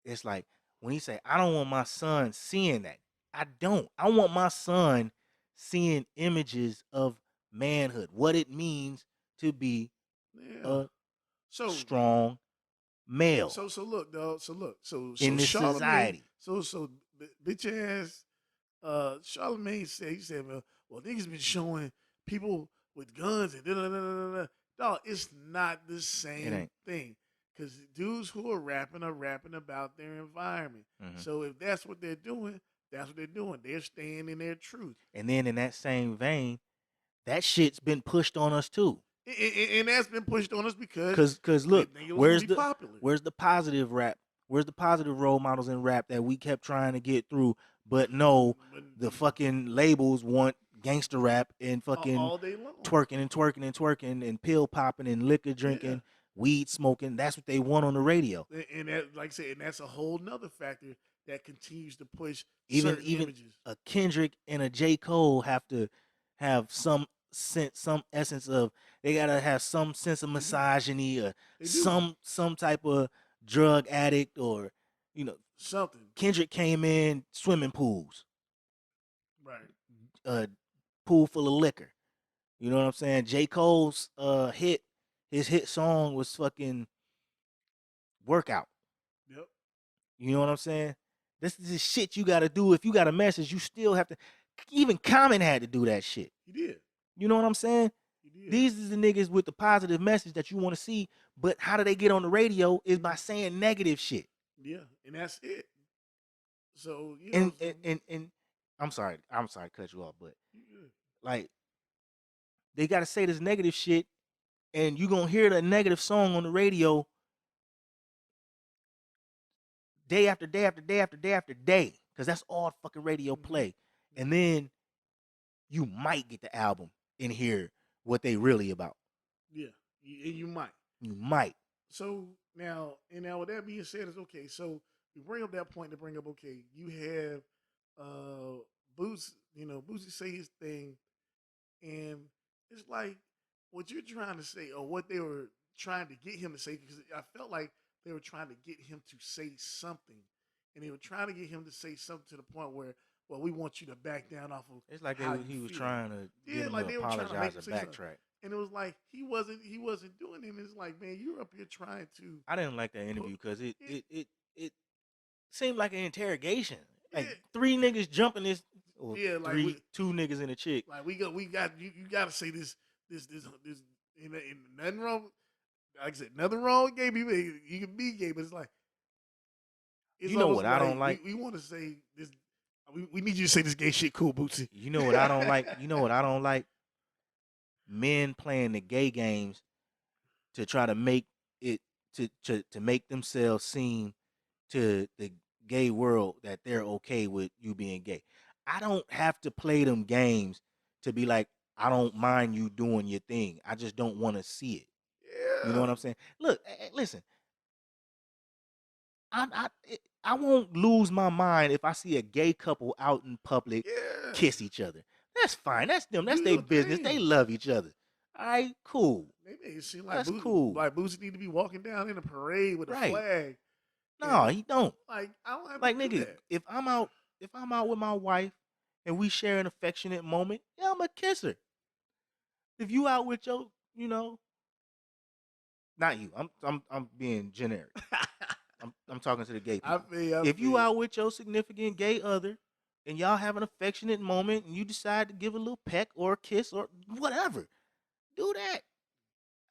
it's like when he say, I don't want my son seeing that. I don't. I want my son seeing images of manhood, what it means to be a strong male. So look, dog. So in this society. So bitch ass Charlamagne said, he said, well, niggas been showing people with guns and da-da-da-da-da. Dog, it's not the same thing. Because dudes who are rapping about their environment. Mm-hmm. So if that's what they're doing, that's what they're doing. They're staying in their truth. And then in that same vein, that shit's been pushed on us too. And that's been pushed on us because look, where's the positive rap? Where's the positive role models in rap that we kept trying to get through? But no, the fucking labels want gangster rap and fucking all day long. twerking and pill popping and liquor drinking, weed smoking. That's what they want on the radio. And that, like I said, and that's a whole nother factor that continues to push even images. A Kendrick and a J. Cole have to have some sense, some essence of, they gotta have some sense of misogyny or some type of drug addict or something. Kendrick came in swimming pools, right? Pool full of liquor. You know what I'm saying? J. Cole's his hit song was fucking Workout. Yep. You know what I'm saying? This is the shit you got to do. If you got a message, you still have to. Even Common had to do that shit. He did. You know what I'm saying? He did. These is the niggas with the positive message that you want to see. But how do they get on the radio is by saying negative shit. Yeah, and that's it. So and I'm sorry to cut you off, but like they got to say this negative shit, and you gonna hear the negative song on the radio day after day after day after day after day, because that's all fucking radio play. And then you might get the album and hear what they really about. Yeah, you might. You might. So now with that being said, it's okay. So we bring up that point to bring up, okay, you have Boots, Bootsy say his thing, and it's like what you're trying to say or what they were trying to get him to say, because I felt like they were trying to get him to say something, and they were trying to get him to say something to the point where, well, we want you to back down off of. It's like he was trying to get him to apologize and backtrack. And it was like he wasn't doing it. And it's like, man, you're up here trying to. I didn't like that interview because it seemed like an interrogation. Like three niggas jumping this. Or two niggas and a chick. Like we got you got to say this ain't nothing wrong. Like I said, nothing wrong with gay people. You can be gay, but it's like It's You know almost what I don't like? We want to say this. We need you to say this gay shit cool, Bootsy. You know what I don't like? You know what I don't like? Men playing the gay games to try to make it to make themselves seem to the gay world that they're okay with you being gay. I don't have to play them games to be like, I don't mind you doing your thing. I just don't want to see it. Yeah. You know what I'm saying? Look, listen. I won't lose my mind if I see a gay couple out in public Yeah. kiss each other. That's fine. That's them. That's Do their your business. thing. They love each other. All right, cool. They made it seem like That's cool. Like Bootsy need to be walking down in a parade with a Right. flag. No, And, he don't. Like I don't have Like to do nigga, that. if I'm out with my wife and we share an affectionate moment, yeah, I'ma kiss her. If you out with your, not you. I'm being generic. I'm talking to the gay people. If you out with your significant gay other and y'all have an affectionate moment and you decide to give a little peck or a kiss or whatever, do that.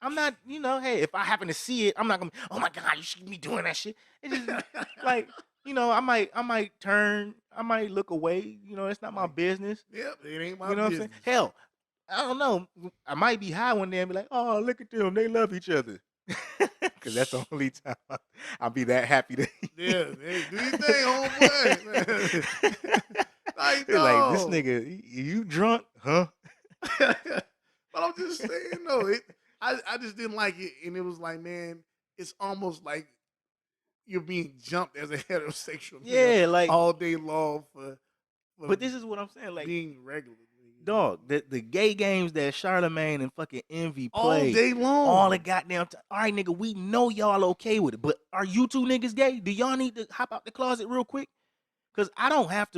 I'm not, hey, if I happen to see it, I'm not gonna be, oh my God, you shouldn't be doing that shit. It's just like, I might turn, I might look away, it's not my business. Yep, it ain't my You know what I'm business. saying? Hell, I don't know. I might be high one day and be like, oh, look at them, they love each other. Because that's the only time I'll be that happy to. Yeah, hey, do your thing, homeboy. Like, It's like, this no. nigga, you drunk, huh? But I'm just saying, no. I just didn't like it, and it was like, man, it's almost like you're being jumped as a heterosexual Yeah, nigga like, all day long for but this is what I'm saying, like, being regular. dog, the gay games that Charlemagne and fucking Envy All play day long. all the goddamn time. All right, nigga, we know y'all okay with it, but are you two niggas gay? Do y'all need to hop out the closet real quick? Because I don't have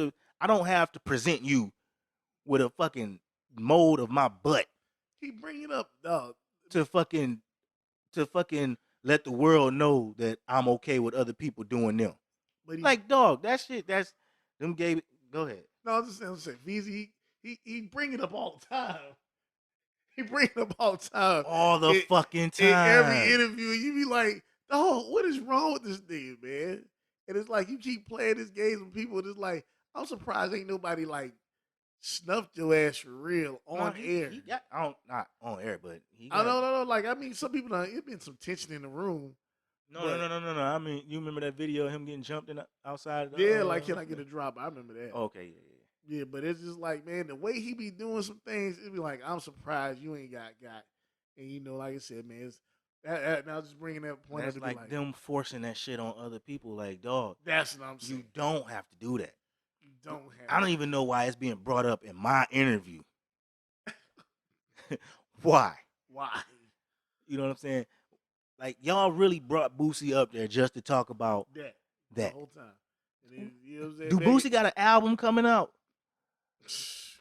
to present you with a fucking mold of my butt Keep bringing it up, dog. to fucking let the world know that I'm okay with other people doing them. But Like, dog, that shit, that's them gay. Go ahead. no, I'm just saying, Veezy, he bring it up all the time. He bring it up all the time. All the fucking time. In every interview, you be like, dog, what is wrong with this nigga, man? And it's like you keep playing this game with people. It's like, I'm surprised ain't nobody like snuffed your ass for real on air. He got, not on air, but he I got, know. Like, I mean, some people, it's been some tension in the room. No. I mean, you remember that video of him getting jumped in outside? Yeah, like, can I get a drop? I remember that. Okay, Yeah, but it's just like, man, the way he be doing some things, it be like, I'm surprised you ain't got. And, like I said, man, it's, now just bringing that point That's up to like, be like, them forcing that shit on other people. Like, dog, that's what I'm saying. you don't have to do that. You don't have I don't even know why it's being brought up in my interview. Why? You know what I'm saying? Like, y'all really brought Boosie up there just to talk about that. that. The whole time. And then, you know what I'm saying? Do Boosie got an album coming out?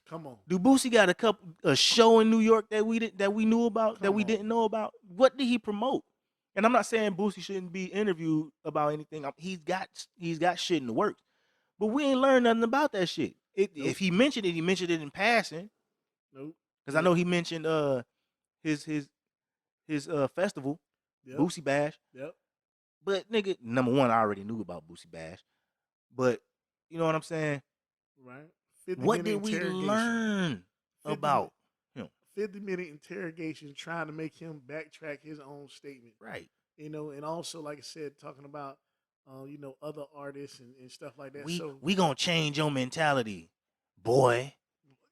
Come on. Do Boosie got a show in New York that we knew about, that we didn't know about? What did he promote? And I'm not saying Boosie shouldn't be interviewed about anything. He's got shit in the works, but we ain't learned nothing about that shit. If he mentioned it, he mentioned it in passing. Nope. Because I know he mentioned his festival, Yep. Boosie Bash. Yep. But nigga, number one, I already knew about Boosie Bash. But you know what I'm saying? Right. What did we learn about him? 50-minute interrogation trying to make him backtrack his own statement. Right. And also, like I said, talking about, other artists and stuff like that. We gonna change your mentality, boy.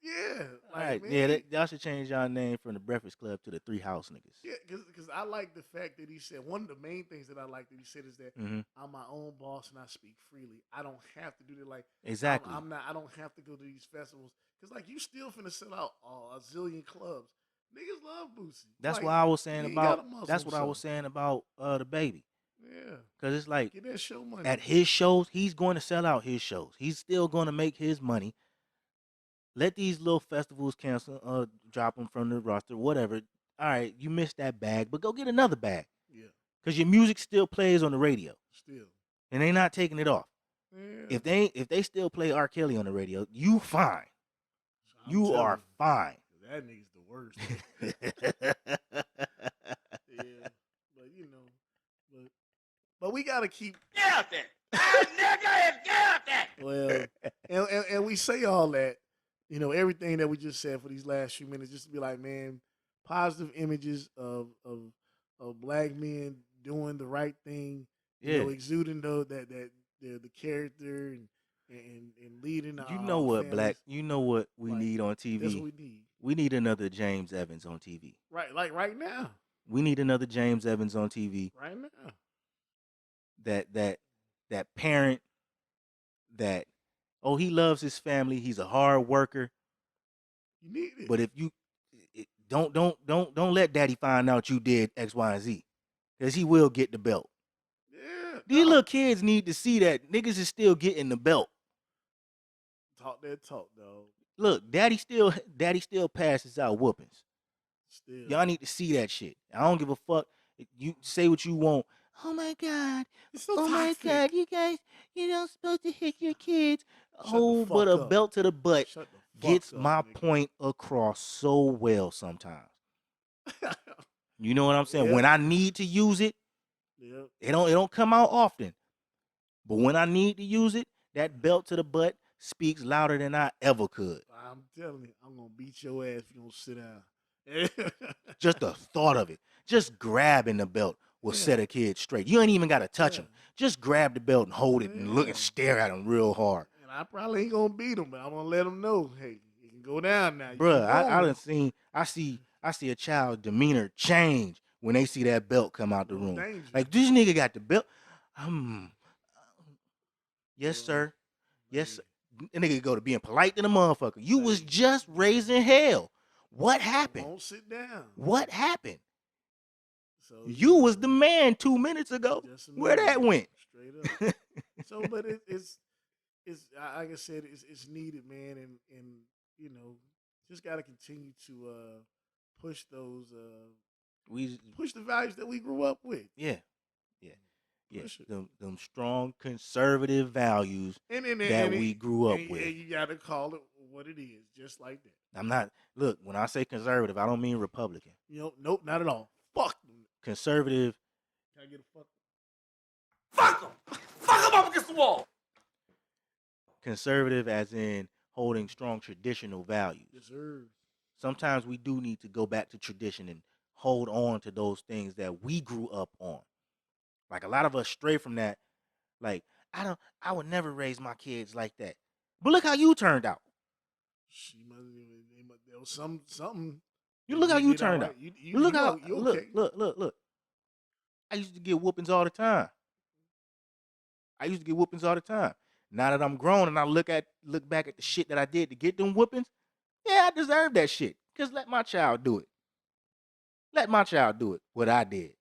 Yeah. All right. Man, Yeah, y'all should change y'all name from the Breakfast Club to the Three House Niggas. Yeah, because I like the fact that he said, one of the main things that I like that he said is that I'm my own boss and I speak freely. I don't have to do that. Like, exactly. I don't have to go to these festivals. Because, like, you still finna sell out a zillion clubs. Niggas love Boosie. That's like, what I was saying about, that's what I was saying. saying about the baby. Yeah. Because it's like, get that show money. At his shows, he's going to sell out his shows. He's still going to make his money. Let these little festivals cancel, drop them from the roster, whatever. All right, you missed that bag, but go get another bag. Yeah. Because your music still plays on the radio. Still. And they not taking it off. Yeah. If they still play R. Kelly on the radio, you fine. You are fine. That nigga's the worst. Yeah. But but we gotta keep Nigga is guilty. Well, and we say all that, everything that we just said for these last few minutes, just to be like, man, positive images of black men doing the right thing, Yeah. exuding that the character and leading You our know what, families. Black? You know what we Like, need on That's TV? what we need. We need another James Evans on TV. Right, like right now. We need another James Evans on TV. Right now. That parent that, oh, he loves his family. He's a hard worker. You need it. But if you don't let daddy find out you did X, Y, and Z, because he will get the belt. Yeah. These little kids need to see that niggas is still getting the belt. Talk that talk, dog. Look, daddy still passes out whoopings. Still. Y'all need to see that shit. I don't give a fuck. You say what you want. Oh my God. It's so Oh my toxic. God. You guys, you're not supposed to hit your kids. Shut the Oh, but fuck a up. belt to the butt Shut the fuck gets up, my nigga. point across so well sometimes. You know what I'm saying? Yep. When I need to use it, Yep. it don't come out often. But when I need to use it, that belt to the butt speaks louder than I ever could. I'm telling you, I'm gonna beat your ass if you don't sit down. Just the thought of it, just grabbing the belt will Yeah. set a kid straight. You ain't even got to touch Yeah. him. Just grab the belt and hold it and look and Yeah. stare at him real hard. And I probably ain't gonna beat him, but I'm gonna let him know, hey, you can go down now. You Bruh, keep I going. done seen, I see a child's demeanor change when they see that belt come out the No room. danger. Like, this nigga got the belt. Yes, Well, sir. Yes, yeah. sir. That nigga go to being polite to the motherfucker. You was just raising hell. What happened? Won't sit down. What happened? So You was the man 2 minutes ago. just Where that remember, went? Straight up. So, but it's like I said, it's needed, man, and just got to continue to push those push the values that we grew up with. Yeah. Push it. Them strong conservative values And that we grew up and with. you got to call it what it is, just like that. I'm not, look, when I say conservative, I don't mean Republican. Nope, not at all. Fuck them. Conservative, Can I get a fuck? Fuck him. Fuck him up against the wall. conservative as in holding strong traditional values. Yes, sir. Sometimes we do need to go back to tradition and hold on to those things that we grew up on. Like, a lot of us stray from that. Like, I would never raise my kids like that. But look how you turned out. There was something. You look how you did all turned right. out. You Look know, how you look, okay. look. I used to get whoopings all the time. Now that I'm grown and I look back at the shit that I did to get them whoopings, yeah, I deserve that shit. Cause let my child do it. What I did.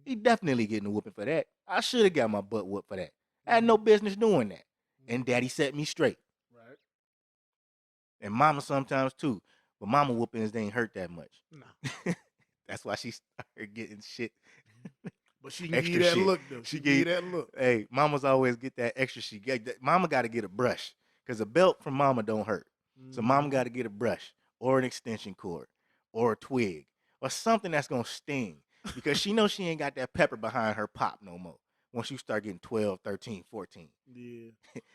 He definitely getting a whooping for that. I should have got my butt whooped for that. I had no business doing that. And daddy set me straight. Right. And mama sometimes too. But mama whoopings, they ain't hurt that much. No. That's why she started getting shit. But she can Extra give you that shit. look, though. She give you that look. Hey, mamas always get that extra shit. Mama got to get a brush. Because a belt from mama don't hurt. So mama got to get a brush or an extension cord or a twig or something that's going to sting. Because she knows she ain't got that pepper behind her pop no more. Once you start getting 12, 13, 14. Yeah.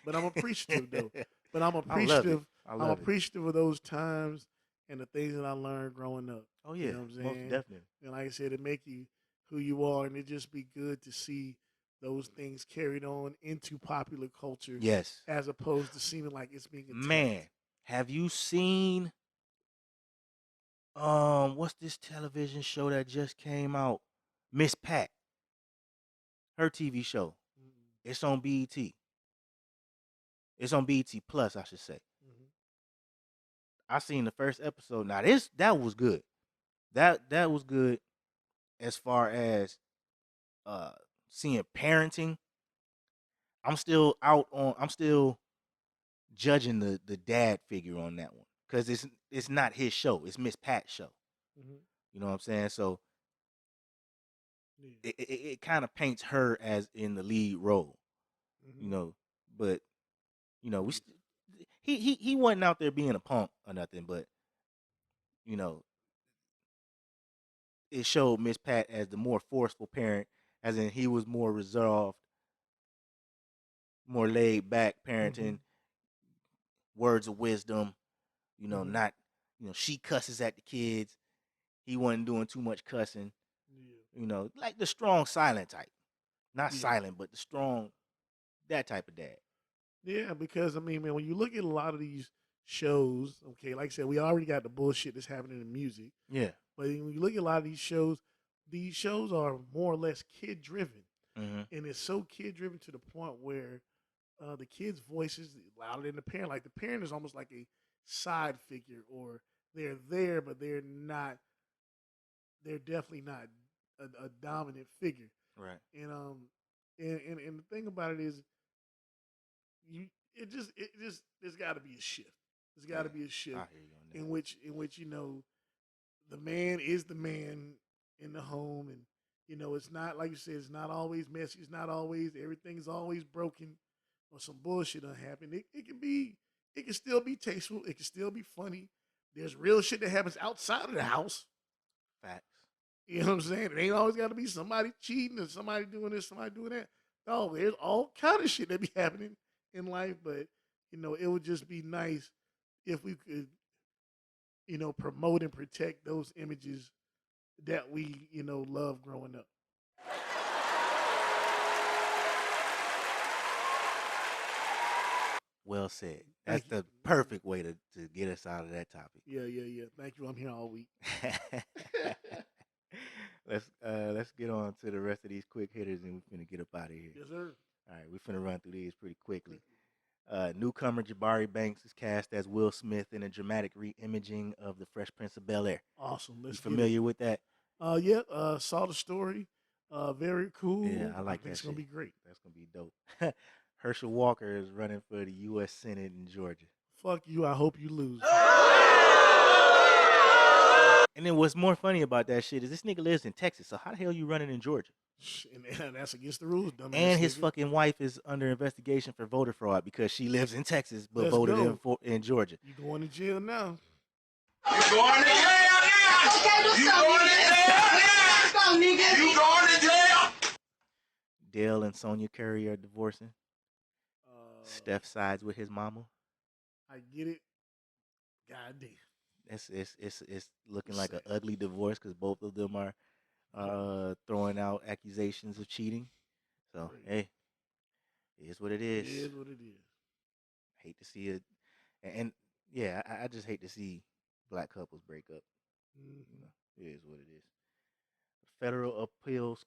But I'm appreciative, though. But I'm I love it. appreciative. I I'm love it. appreciative of those times and the things that I learned growing up. Oh, yeah. You know what I'm saying? Most definitely. And like I said, it make you who you are, and it just be good to see those things carried on into popular culture. Yes. As opposed to seeming like it's being attacked. Man, have you seen what's this television show that just came out? Miss Pat. Her TV show. It's on BET. It's on BET Plus, I should say. I seen the first episode. Now that was good. That was good as far as seeing parenting. I'm still judging the dad figure on that one. Because it's not his show. It's Miss Pat's show. You know what I'm saying? So it kind of paints her as in the lead role. You know, but you know, he wasn't out there being a punk or nothing, but you know, it showed Miss Pat as the more forceful parent, as in he was more reserved more laid back parenting, words of wisdom. Not she cusses at the kids. He wasn't doing too much cussing. Yeah. Like the strong silent type, not Yeah. silent, but the strong that type of dad. Yeah, because I mean, man, when you look at a lot of these shows, okay, like I said, we already got the bullshit that's happening in music. Yeah. But when you look at a lot of these shows are more or less kid driven. Mm-hmm. And it's so kid driven to the point where the kid's voice is louder than the parent. Like the parent is almost like a side figure, or they're there, but they're not. They're definitely not a dominant figure. Right. And the thing about it is, there's got to be a shift. There's got to be a shift I hear you on that. in which the man is the man in the home, and it's not like you said. It's not always messy. It's not always everything's always broken or some bullshit done happened. It can still be tasteful. It can still be funny. There's real shit that happens outside of the house. Facts. You know what I'm saying? It ain't always got to be somebody cheating or somebody doing this, somebody doing that. No, there's all kind of shit that be happening in life, but it would just be nice if we could, promote and protect those images that we, love growing up. Well said. That's the perfect way to get us out of that topic. Yeah. Thank you. I'm here all week. Let's get on to the rest of these quick hitters, and we're finna get up out of here. Yes, sir. All right, we're finna run through these pretty quickly. Newcomer Jabari Banks is cast as Will Smith in a dramatic re-imaging of The Fresh Prince of Bel-Air. Awesome. You familiar with that? Yeah. Saw the story. Very cool. Yeah, I like that. It's gonna be great. That's gonna be dope. Herschel Walker is running for the U.S. Senate in Georgia. Fuck you. I hope you lose. And then what's more funny about that shit is this nigga lives in Texas. So how the hell you running in Georgia? And that's against the rules, dumbass. And his nigga. fucking wife is under investigation for voter fraud because she lives in Texas but Let's voted go. in Georgia. You going to jail now? You going to jail now? You going to jail now? You going to jail? Dale and Sonia Curry are divorcing. Steph sides with his mama. I get it. God damn. It's looking like an ugly divorce because both of them are throwing out accusations of cheating. So hey, it is what it is. It is what it is. Hate to see it, and yeah, I just hate to see black couples break up. Mm-hmm. It is what it is. Federal Appeals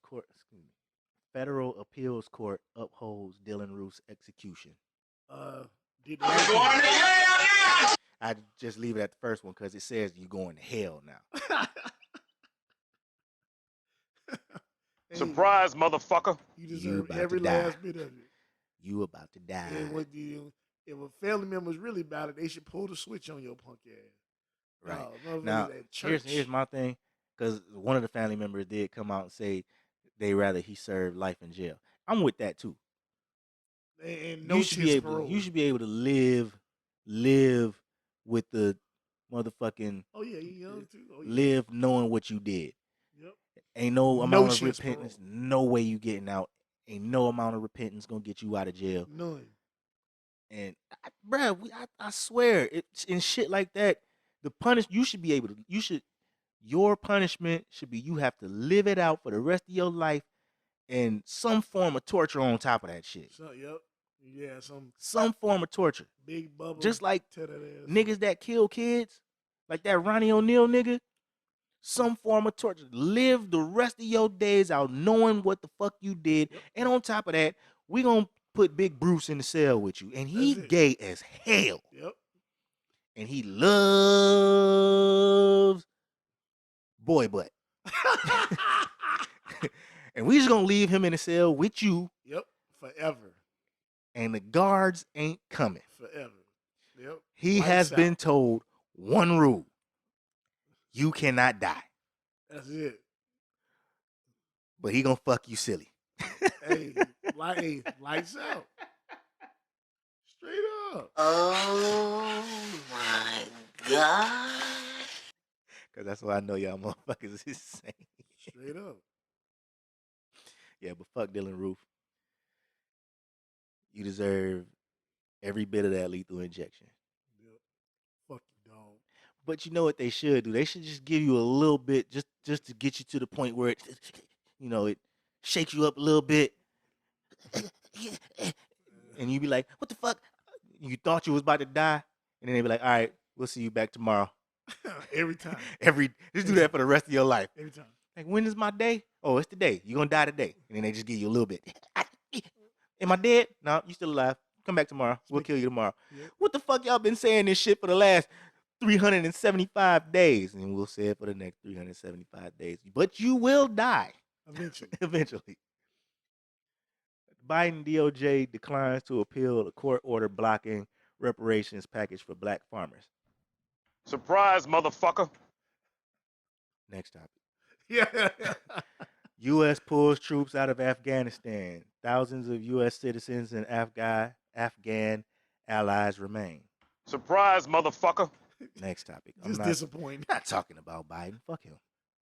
Court upholds Dylan Roof's execution. Did You going to jail now? I just leave it at the first one because it says you're going to hell now. Hey, Surprise, motherfucker. You deserve about every to die. last bit of it. You about to die. And if a family member's really about it, they should pull the switch on your punk ass. Right. No, Now, at church. here's my thing, because one of the family members did come out and say they rather he served life in jail. I'm with that too. And no You should be able to live with the motherfucking Oh yeah, you young too. Oh, yeah. live knowing what you did. Yep. Ain't no amount of chance repentance. parole. No way you getting out. Ain't no amount of repentance gonna get you out of jail. None. And I swear, it's in shit like that. Your punishment should be you have to live it out for the rest of your life, and some form of torture on top of that shit. So, yep. Yeah, Some form of torture. big bubble. Just like tear that ass. niggas that kill kids, like that Ronnie O'Neal nigga. Some form of torture. Live the rest of your days out knowing what the fuck you did. Yep. And on top of that, we gonna put Big Bruce in the cell with you. And he That's it. gay as hell. Yep. And he loves boy butt. And we just gonna leave him in the cell with you. Yep. Forever. And the guards ain't coming. Forever. Yep. He Lights has out. been told one rule. You cannot die. That's it. But he gonna fuck you silly. Hey, lights out. Straight up. Oh my God. Cause that's what I know y'all motherfuckers is saying. Straight up. Yeah, but fuck Dylan Roof. you deserve every bit of that lethal injection. Yep. Fuck you, dog. But you know what they should do? They should just give you a little bit, just to get you to the point where it, it shakes you up a little bit, and you be like, "What the fuck?" You thought you was about to die, and then they be like, "All right, we'll see you back tomorrow." Every time. Just do that for the rest of your life. Every time. Like, when is my day? Oh, it's today. You're gonna die today, and then they just give you a little bit. Am I dead? No, you still alive. Come back tomorrow. We'll kill you tomorrow. Yep. What the fuck y'all been saying this shit for the last 375 days? And we'll say it for the next 375 days. But you will die. Eventually. Eventually. Biden DOJ declines to appeal a court order blocking reparations package for black farmers. Surprise, motherfucker. Next topic. Yeah. U.S. pulls troops out of Afghanistan. Thousands of U.S. citizens and Afghan allies remain. Surprise, motherfucker. Next topic. Just disappointing. Not talking about Biden. Fuck him.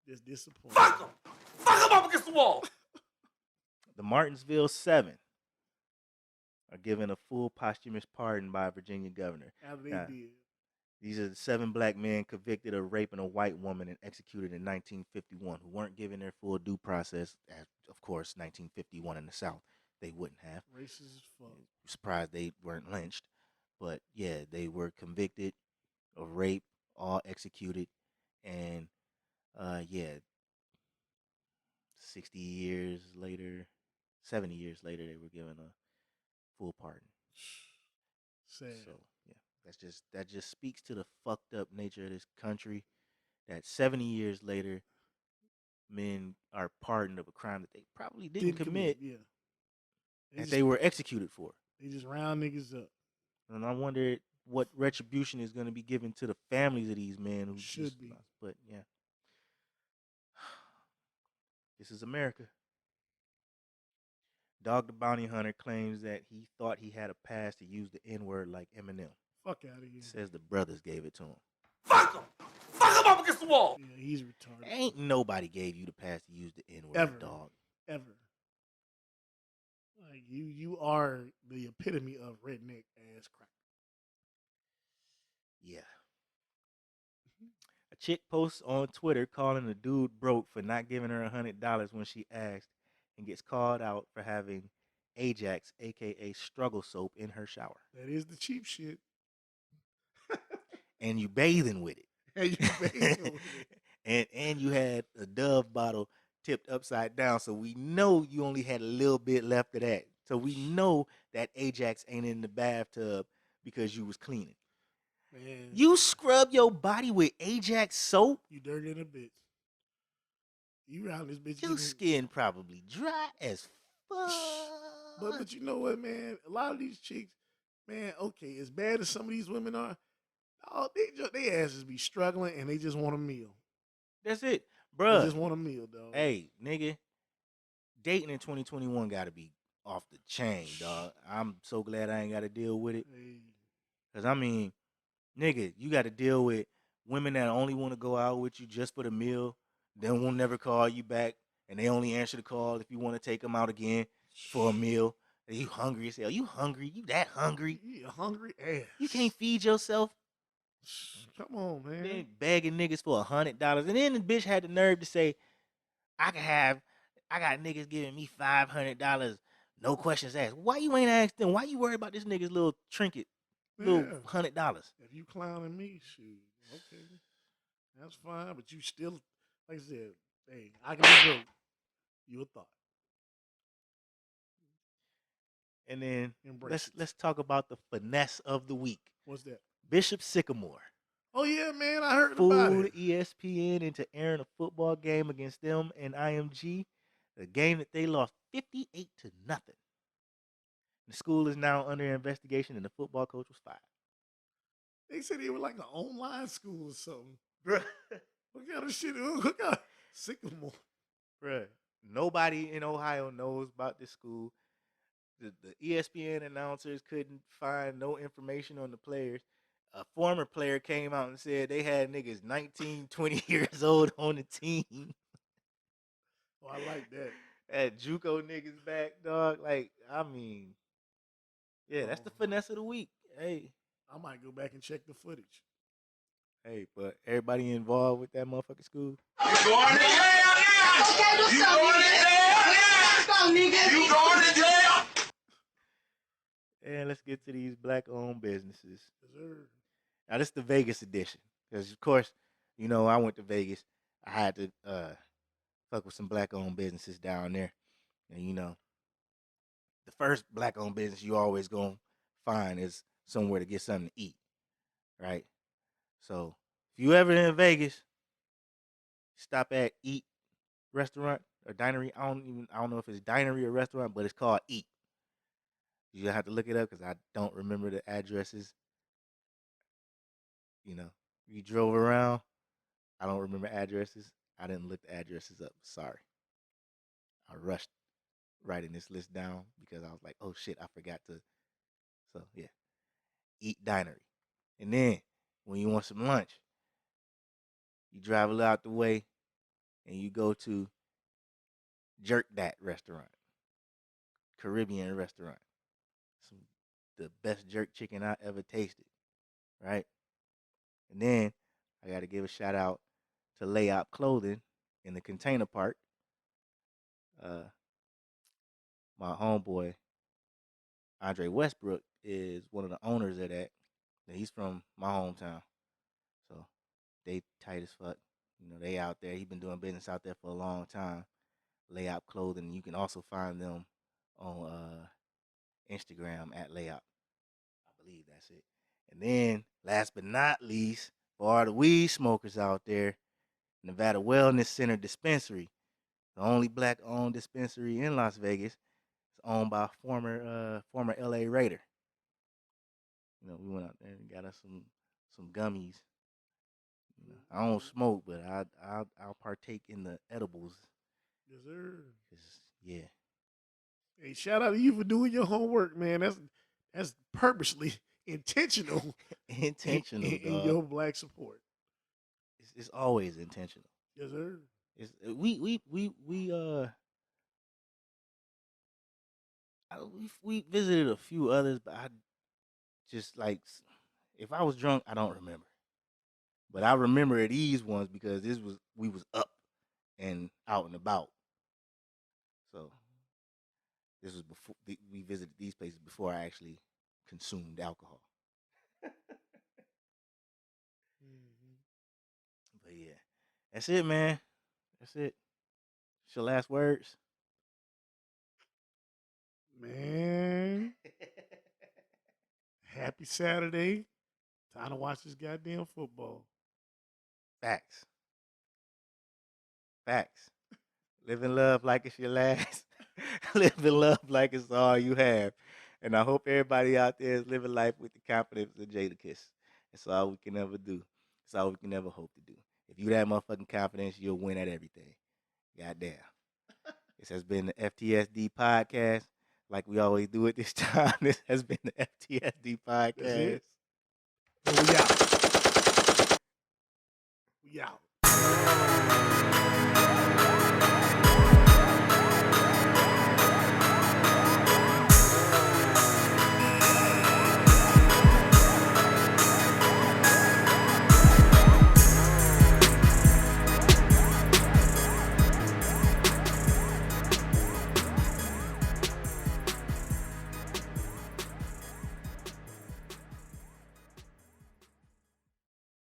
Just disappointing. Fuck him. Fuck him up against the wall. The Martinsville 7 are given a full posthumous pardon by a Virginia governor. After they did. These are the 7 black men convicted of raping a white woman and executed in 1951 who weren't given their full due process. As, of course, 1951 in the South, they wouldn't have. Racist as fuck. Surprised they weren't lynched. But, yeah, they were convicted of rape, all executed. And, 60 years later, 70 years later, they were given a full pardon. Sad. So, yeah. That just speaks to the fucked up nature of this country. That 70 years later, men are pardoned of a crime that they probably didn't commit. Yeah. They were executed for. They just round niggas up. And I wonder what retribution is going to be given to the families of these men who should be. But yeah, this is America. Dog the Bounty Hunter claims that he thought he had a pass to use the N-word like Eminem. Fuck out of here. Says the brothers gave it to him. Fuck him. Fuck him up against the wall. Yeah, he's retarded. Ain't nobody gave you the pass to use the N-word, Ever. dog. Ever. Like you are the epitome of redneck ass crack. Yeah. A chick posts on Twitter calling a dude broke for not giving her $100 when she asked, and gets called out for having Ajax, aka struggle soap, in her shower. That is the cheap shit. And you bathing with it. And you bathing with it. And you had a Dove bottle tipped upside down, so we know you only had a little bit left of that. So we know that Ajax ain't in the bathtub because you was cleaning. Man, You scrub your body with Ajax soap? you dirty in a bitch. You around this bitch. Your skin probably dry as fuck. But you know what, man? A lot of these chicks, man, okay, as bad as some of these women are, they asses be struggling and they just want a meal. That's it, They bruh. just want a meal, dog. Hey, nigga, dating in 2021 got to be off the chain, dog. I'm so glad I ain't got to deal with it. Hey. Because, I mean, nigga, you got to deal with women that only want to go out with you just for the meal, then will never call you back, and they only answer the call if you want to take them out again for a meal. Are you hungry as hell? You hungry? You that hungry? You a hungry ass. You can't feed yourself? Come on, man. Then begging niggas for $100. And then the bitch had the nerve to say, I got niggas giving me $500, no questions asked. Why you ain't asked them? Why you worried about this nigga's little trinket, little $100? If you clowning me, shoot, okay, that's fine. But you still, like I said, hey, I can be broke. You a thought. And then Embrace let's talk about the finesse of the week. What's that? Bishop Sycamore Oh yeah, man, I heard about fooled it. ESPN into airing a football game against them and IMG, a game that they lost 58-0. The school is now under investigation, and the football coach was fired. They said they were like an online school or something. Bruh. What kind of shit? Look at Sycamore. Bruh, nobody in Ohio knows about this school. The ESPN announcers couldn't find no information on the players. A former player came out and said they had niggas 19, 20 years old on the team. Oh, I like that. Had JUCO niggas back, dog. Like, I mean, Yeah, that's the finesse of the week. Hey, I might go back and check the footage. but everybody involved with that motherfucking school. You going to jail now? You going to jail now? You going to jail? And let's get to these black-owned businesses. Yes, sir. Now, this is the Vegas edition. Because, of course, I went to Vegas. I had to fuck with some black-owned businesses down there. And, the first black-owned business you always going to find is somewhere to get something to eat, right? So, if you ever in Vegas, stop at Eat Restaurant or Dinery. I don't know if it's Dinery or restaurant, but it's called Eat. You have to look it up because I don't remember the addresses. We drove around. I don't remember addresses. I didn't look the addresses up. Sorry. I rushed writing this list down because I was like, oh shit, I forgot to. So yeah, Eat Dinery. And then when you want some lunch, you drive a little out the way and you go to Jerk That restaurant, Caribbean restaurant. The best jerk chicken I ever tasted, right? And then I got to give a shout out to LAYOP Clothing in the Container Park. My homeboy, Andre Westbrook, is one of the owners of that. And he's from my hometown. So they tight as fuck. They out there. He's been doing business out there for a long time. LAYOP Clothing. You can also find them on Instagram at LAYOP. I believe that's it. And then, last but not least, for all the weed smokers out there, Nevada Wellness Center Dispensary, the only black-owned dispensary in Las Vegas, is owned by a former LA Raider. We went out there and got us some gummies. I don't smoke, but I'll partake in the edibles. Yes, sir. Yeah. Hey, shout out to you for doing your homework, man. That's purposely intentional. Intentional, in your black support. It's always intentional. Yes, sir. We visited a few others, but I just like, if I was drunk, I don't remember. But I remember these ones because we was up and out and about. So this was before we visited these places before I actually consumed alcohol. But yeah, that's it, man. That's it. It's your last words, Man, happy Saturday. Time to watch this goddamn football. Facts. Live in love like it's your last. Live in love like it's all you have. And I hope everybody out there is living life with the confidence of Jadakiss. That's all we can ever do. That's all we can ever hope to do. If you that motherfucking confidence, you'll win at everything. Goddamn. This has been the FTSD Podcast. Like we always do at this time, this has been the FTSD Podcast. We out.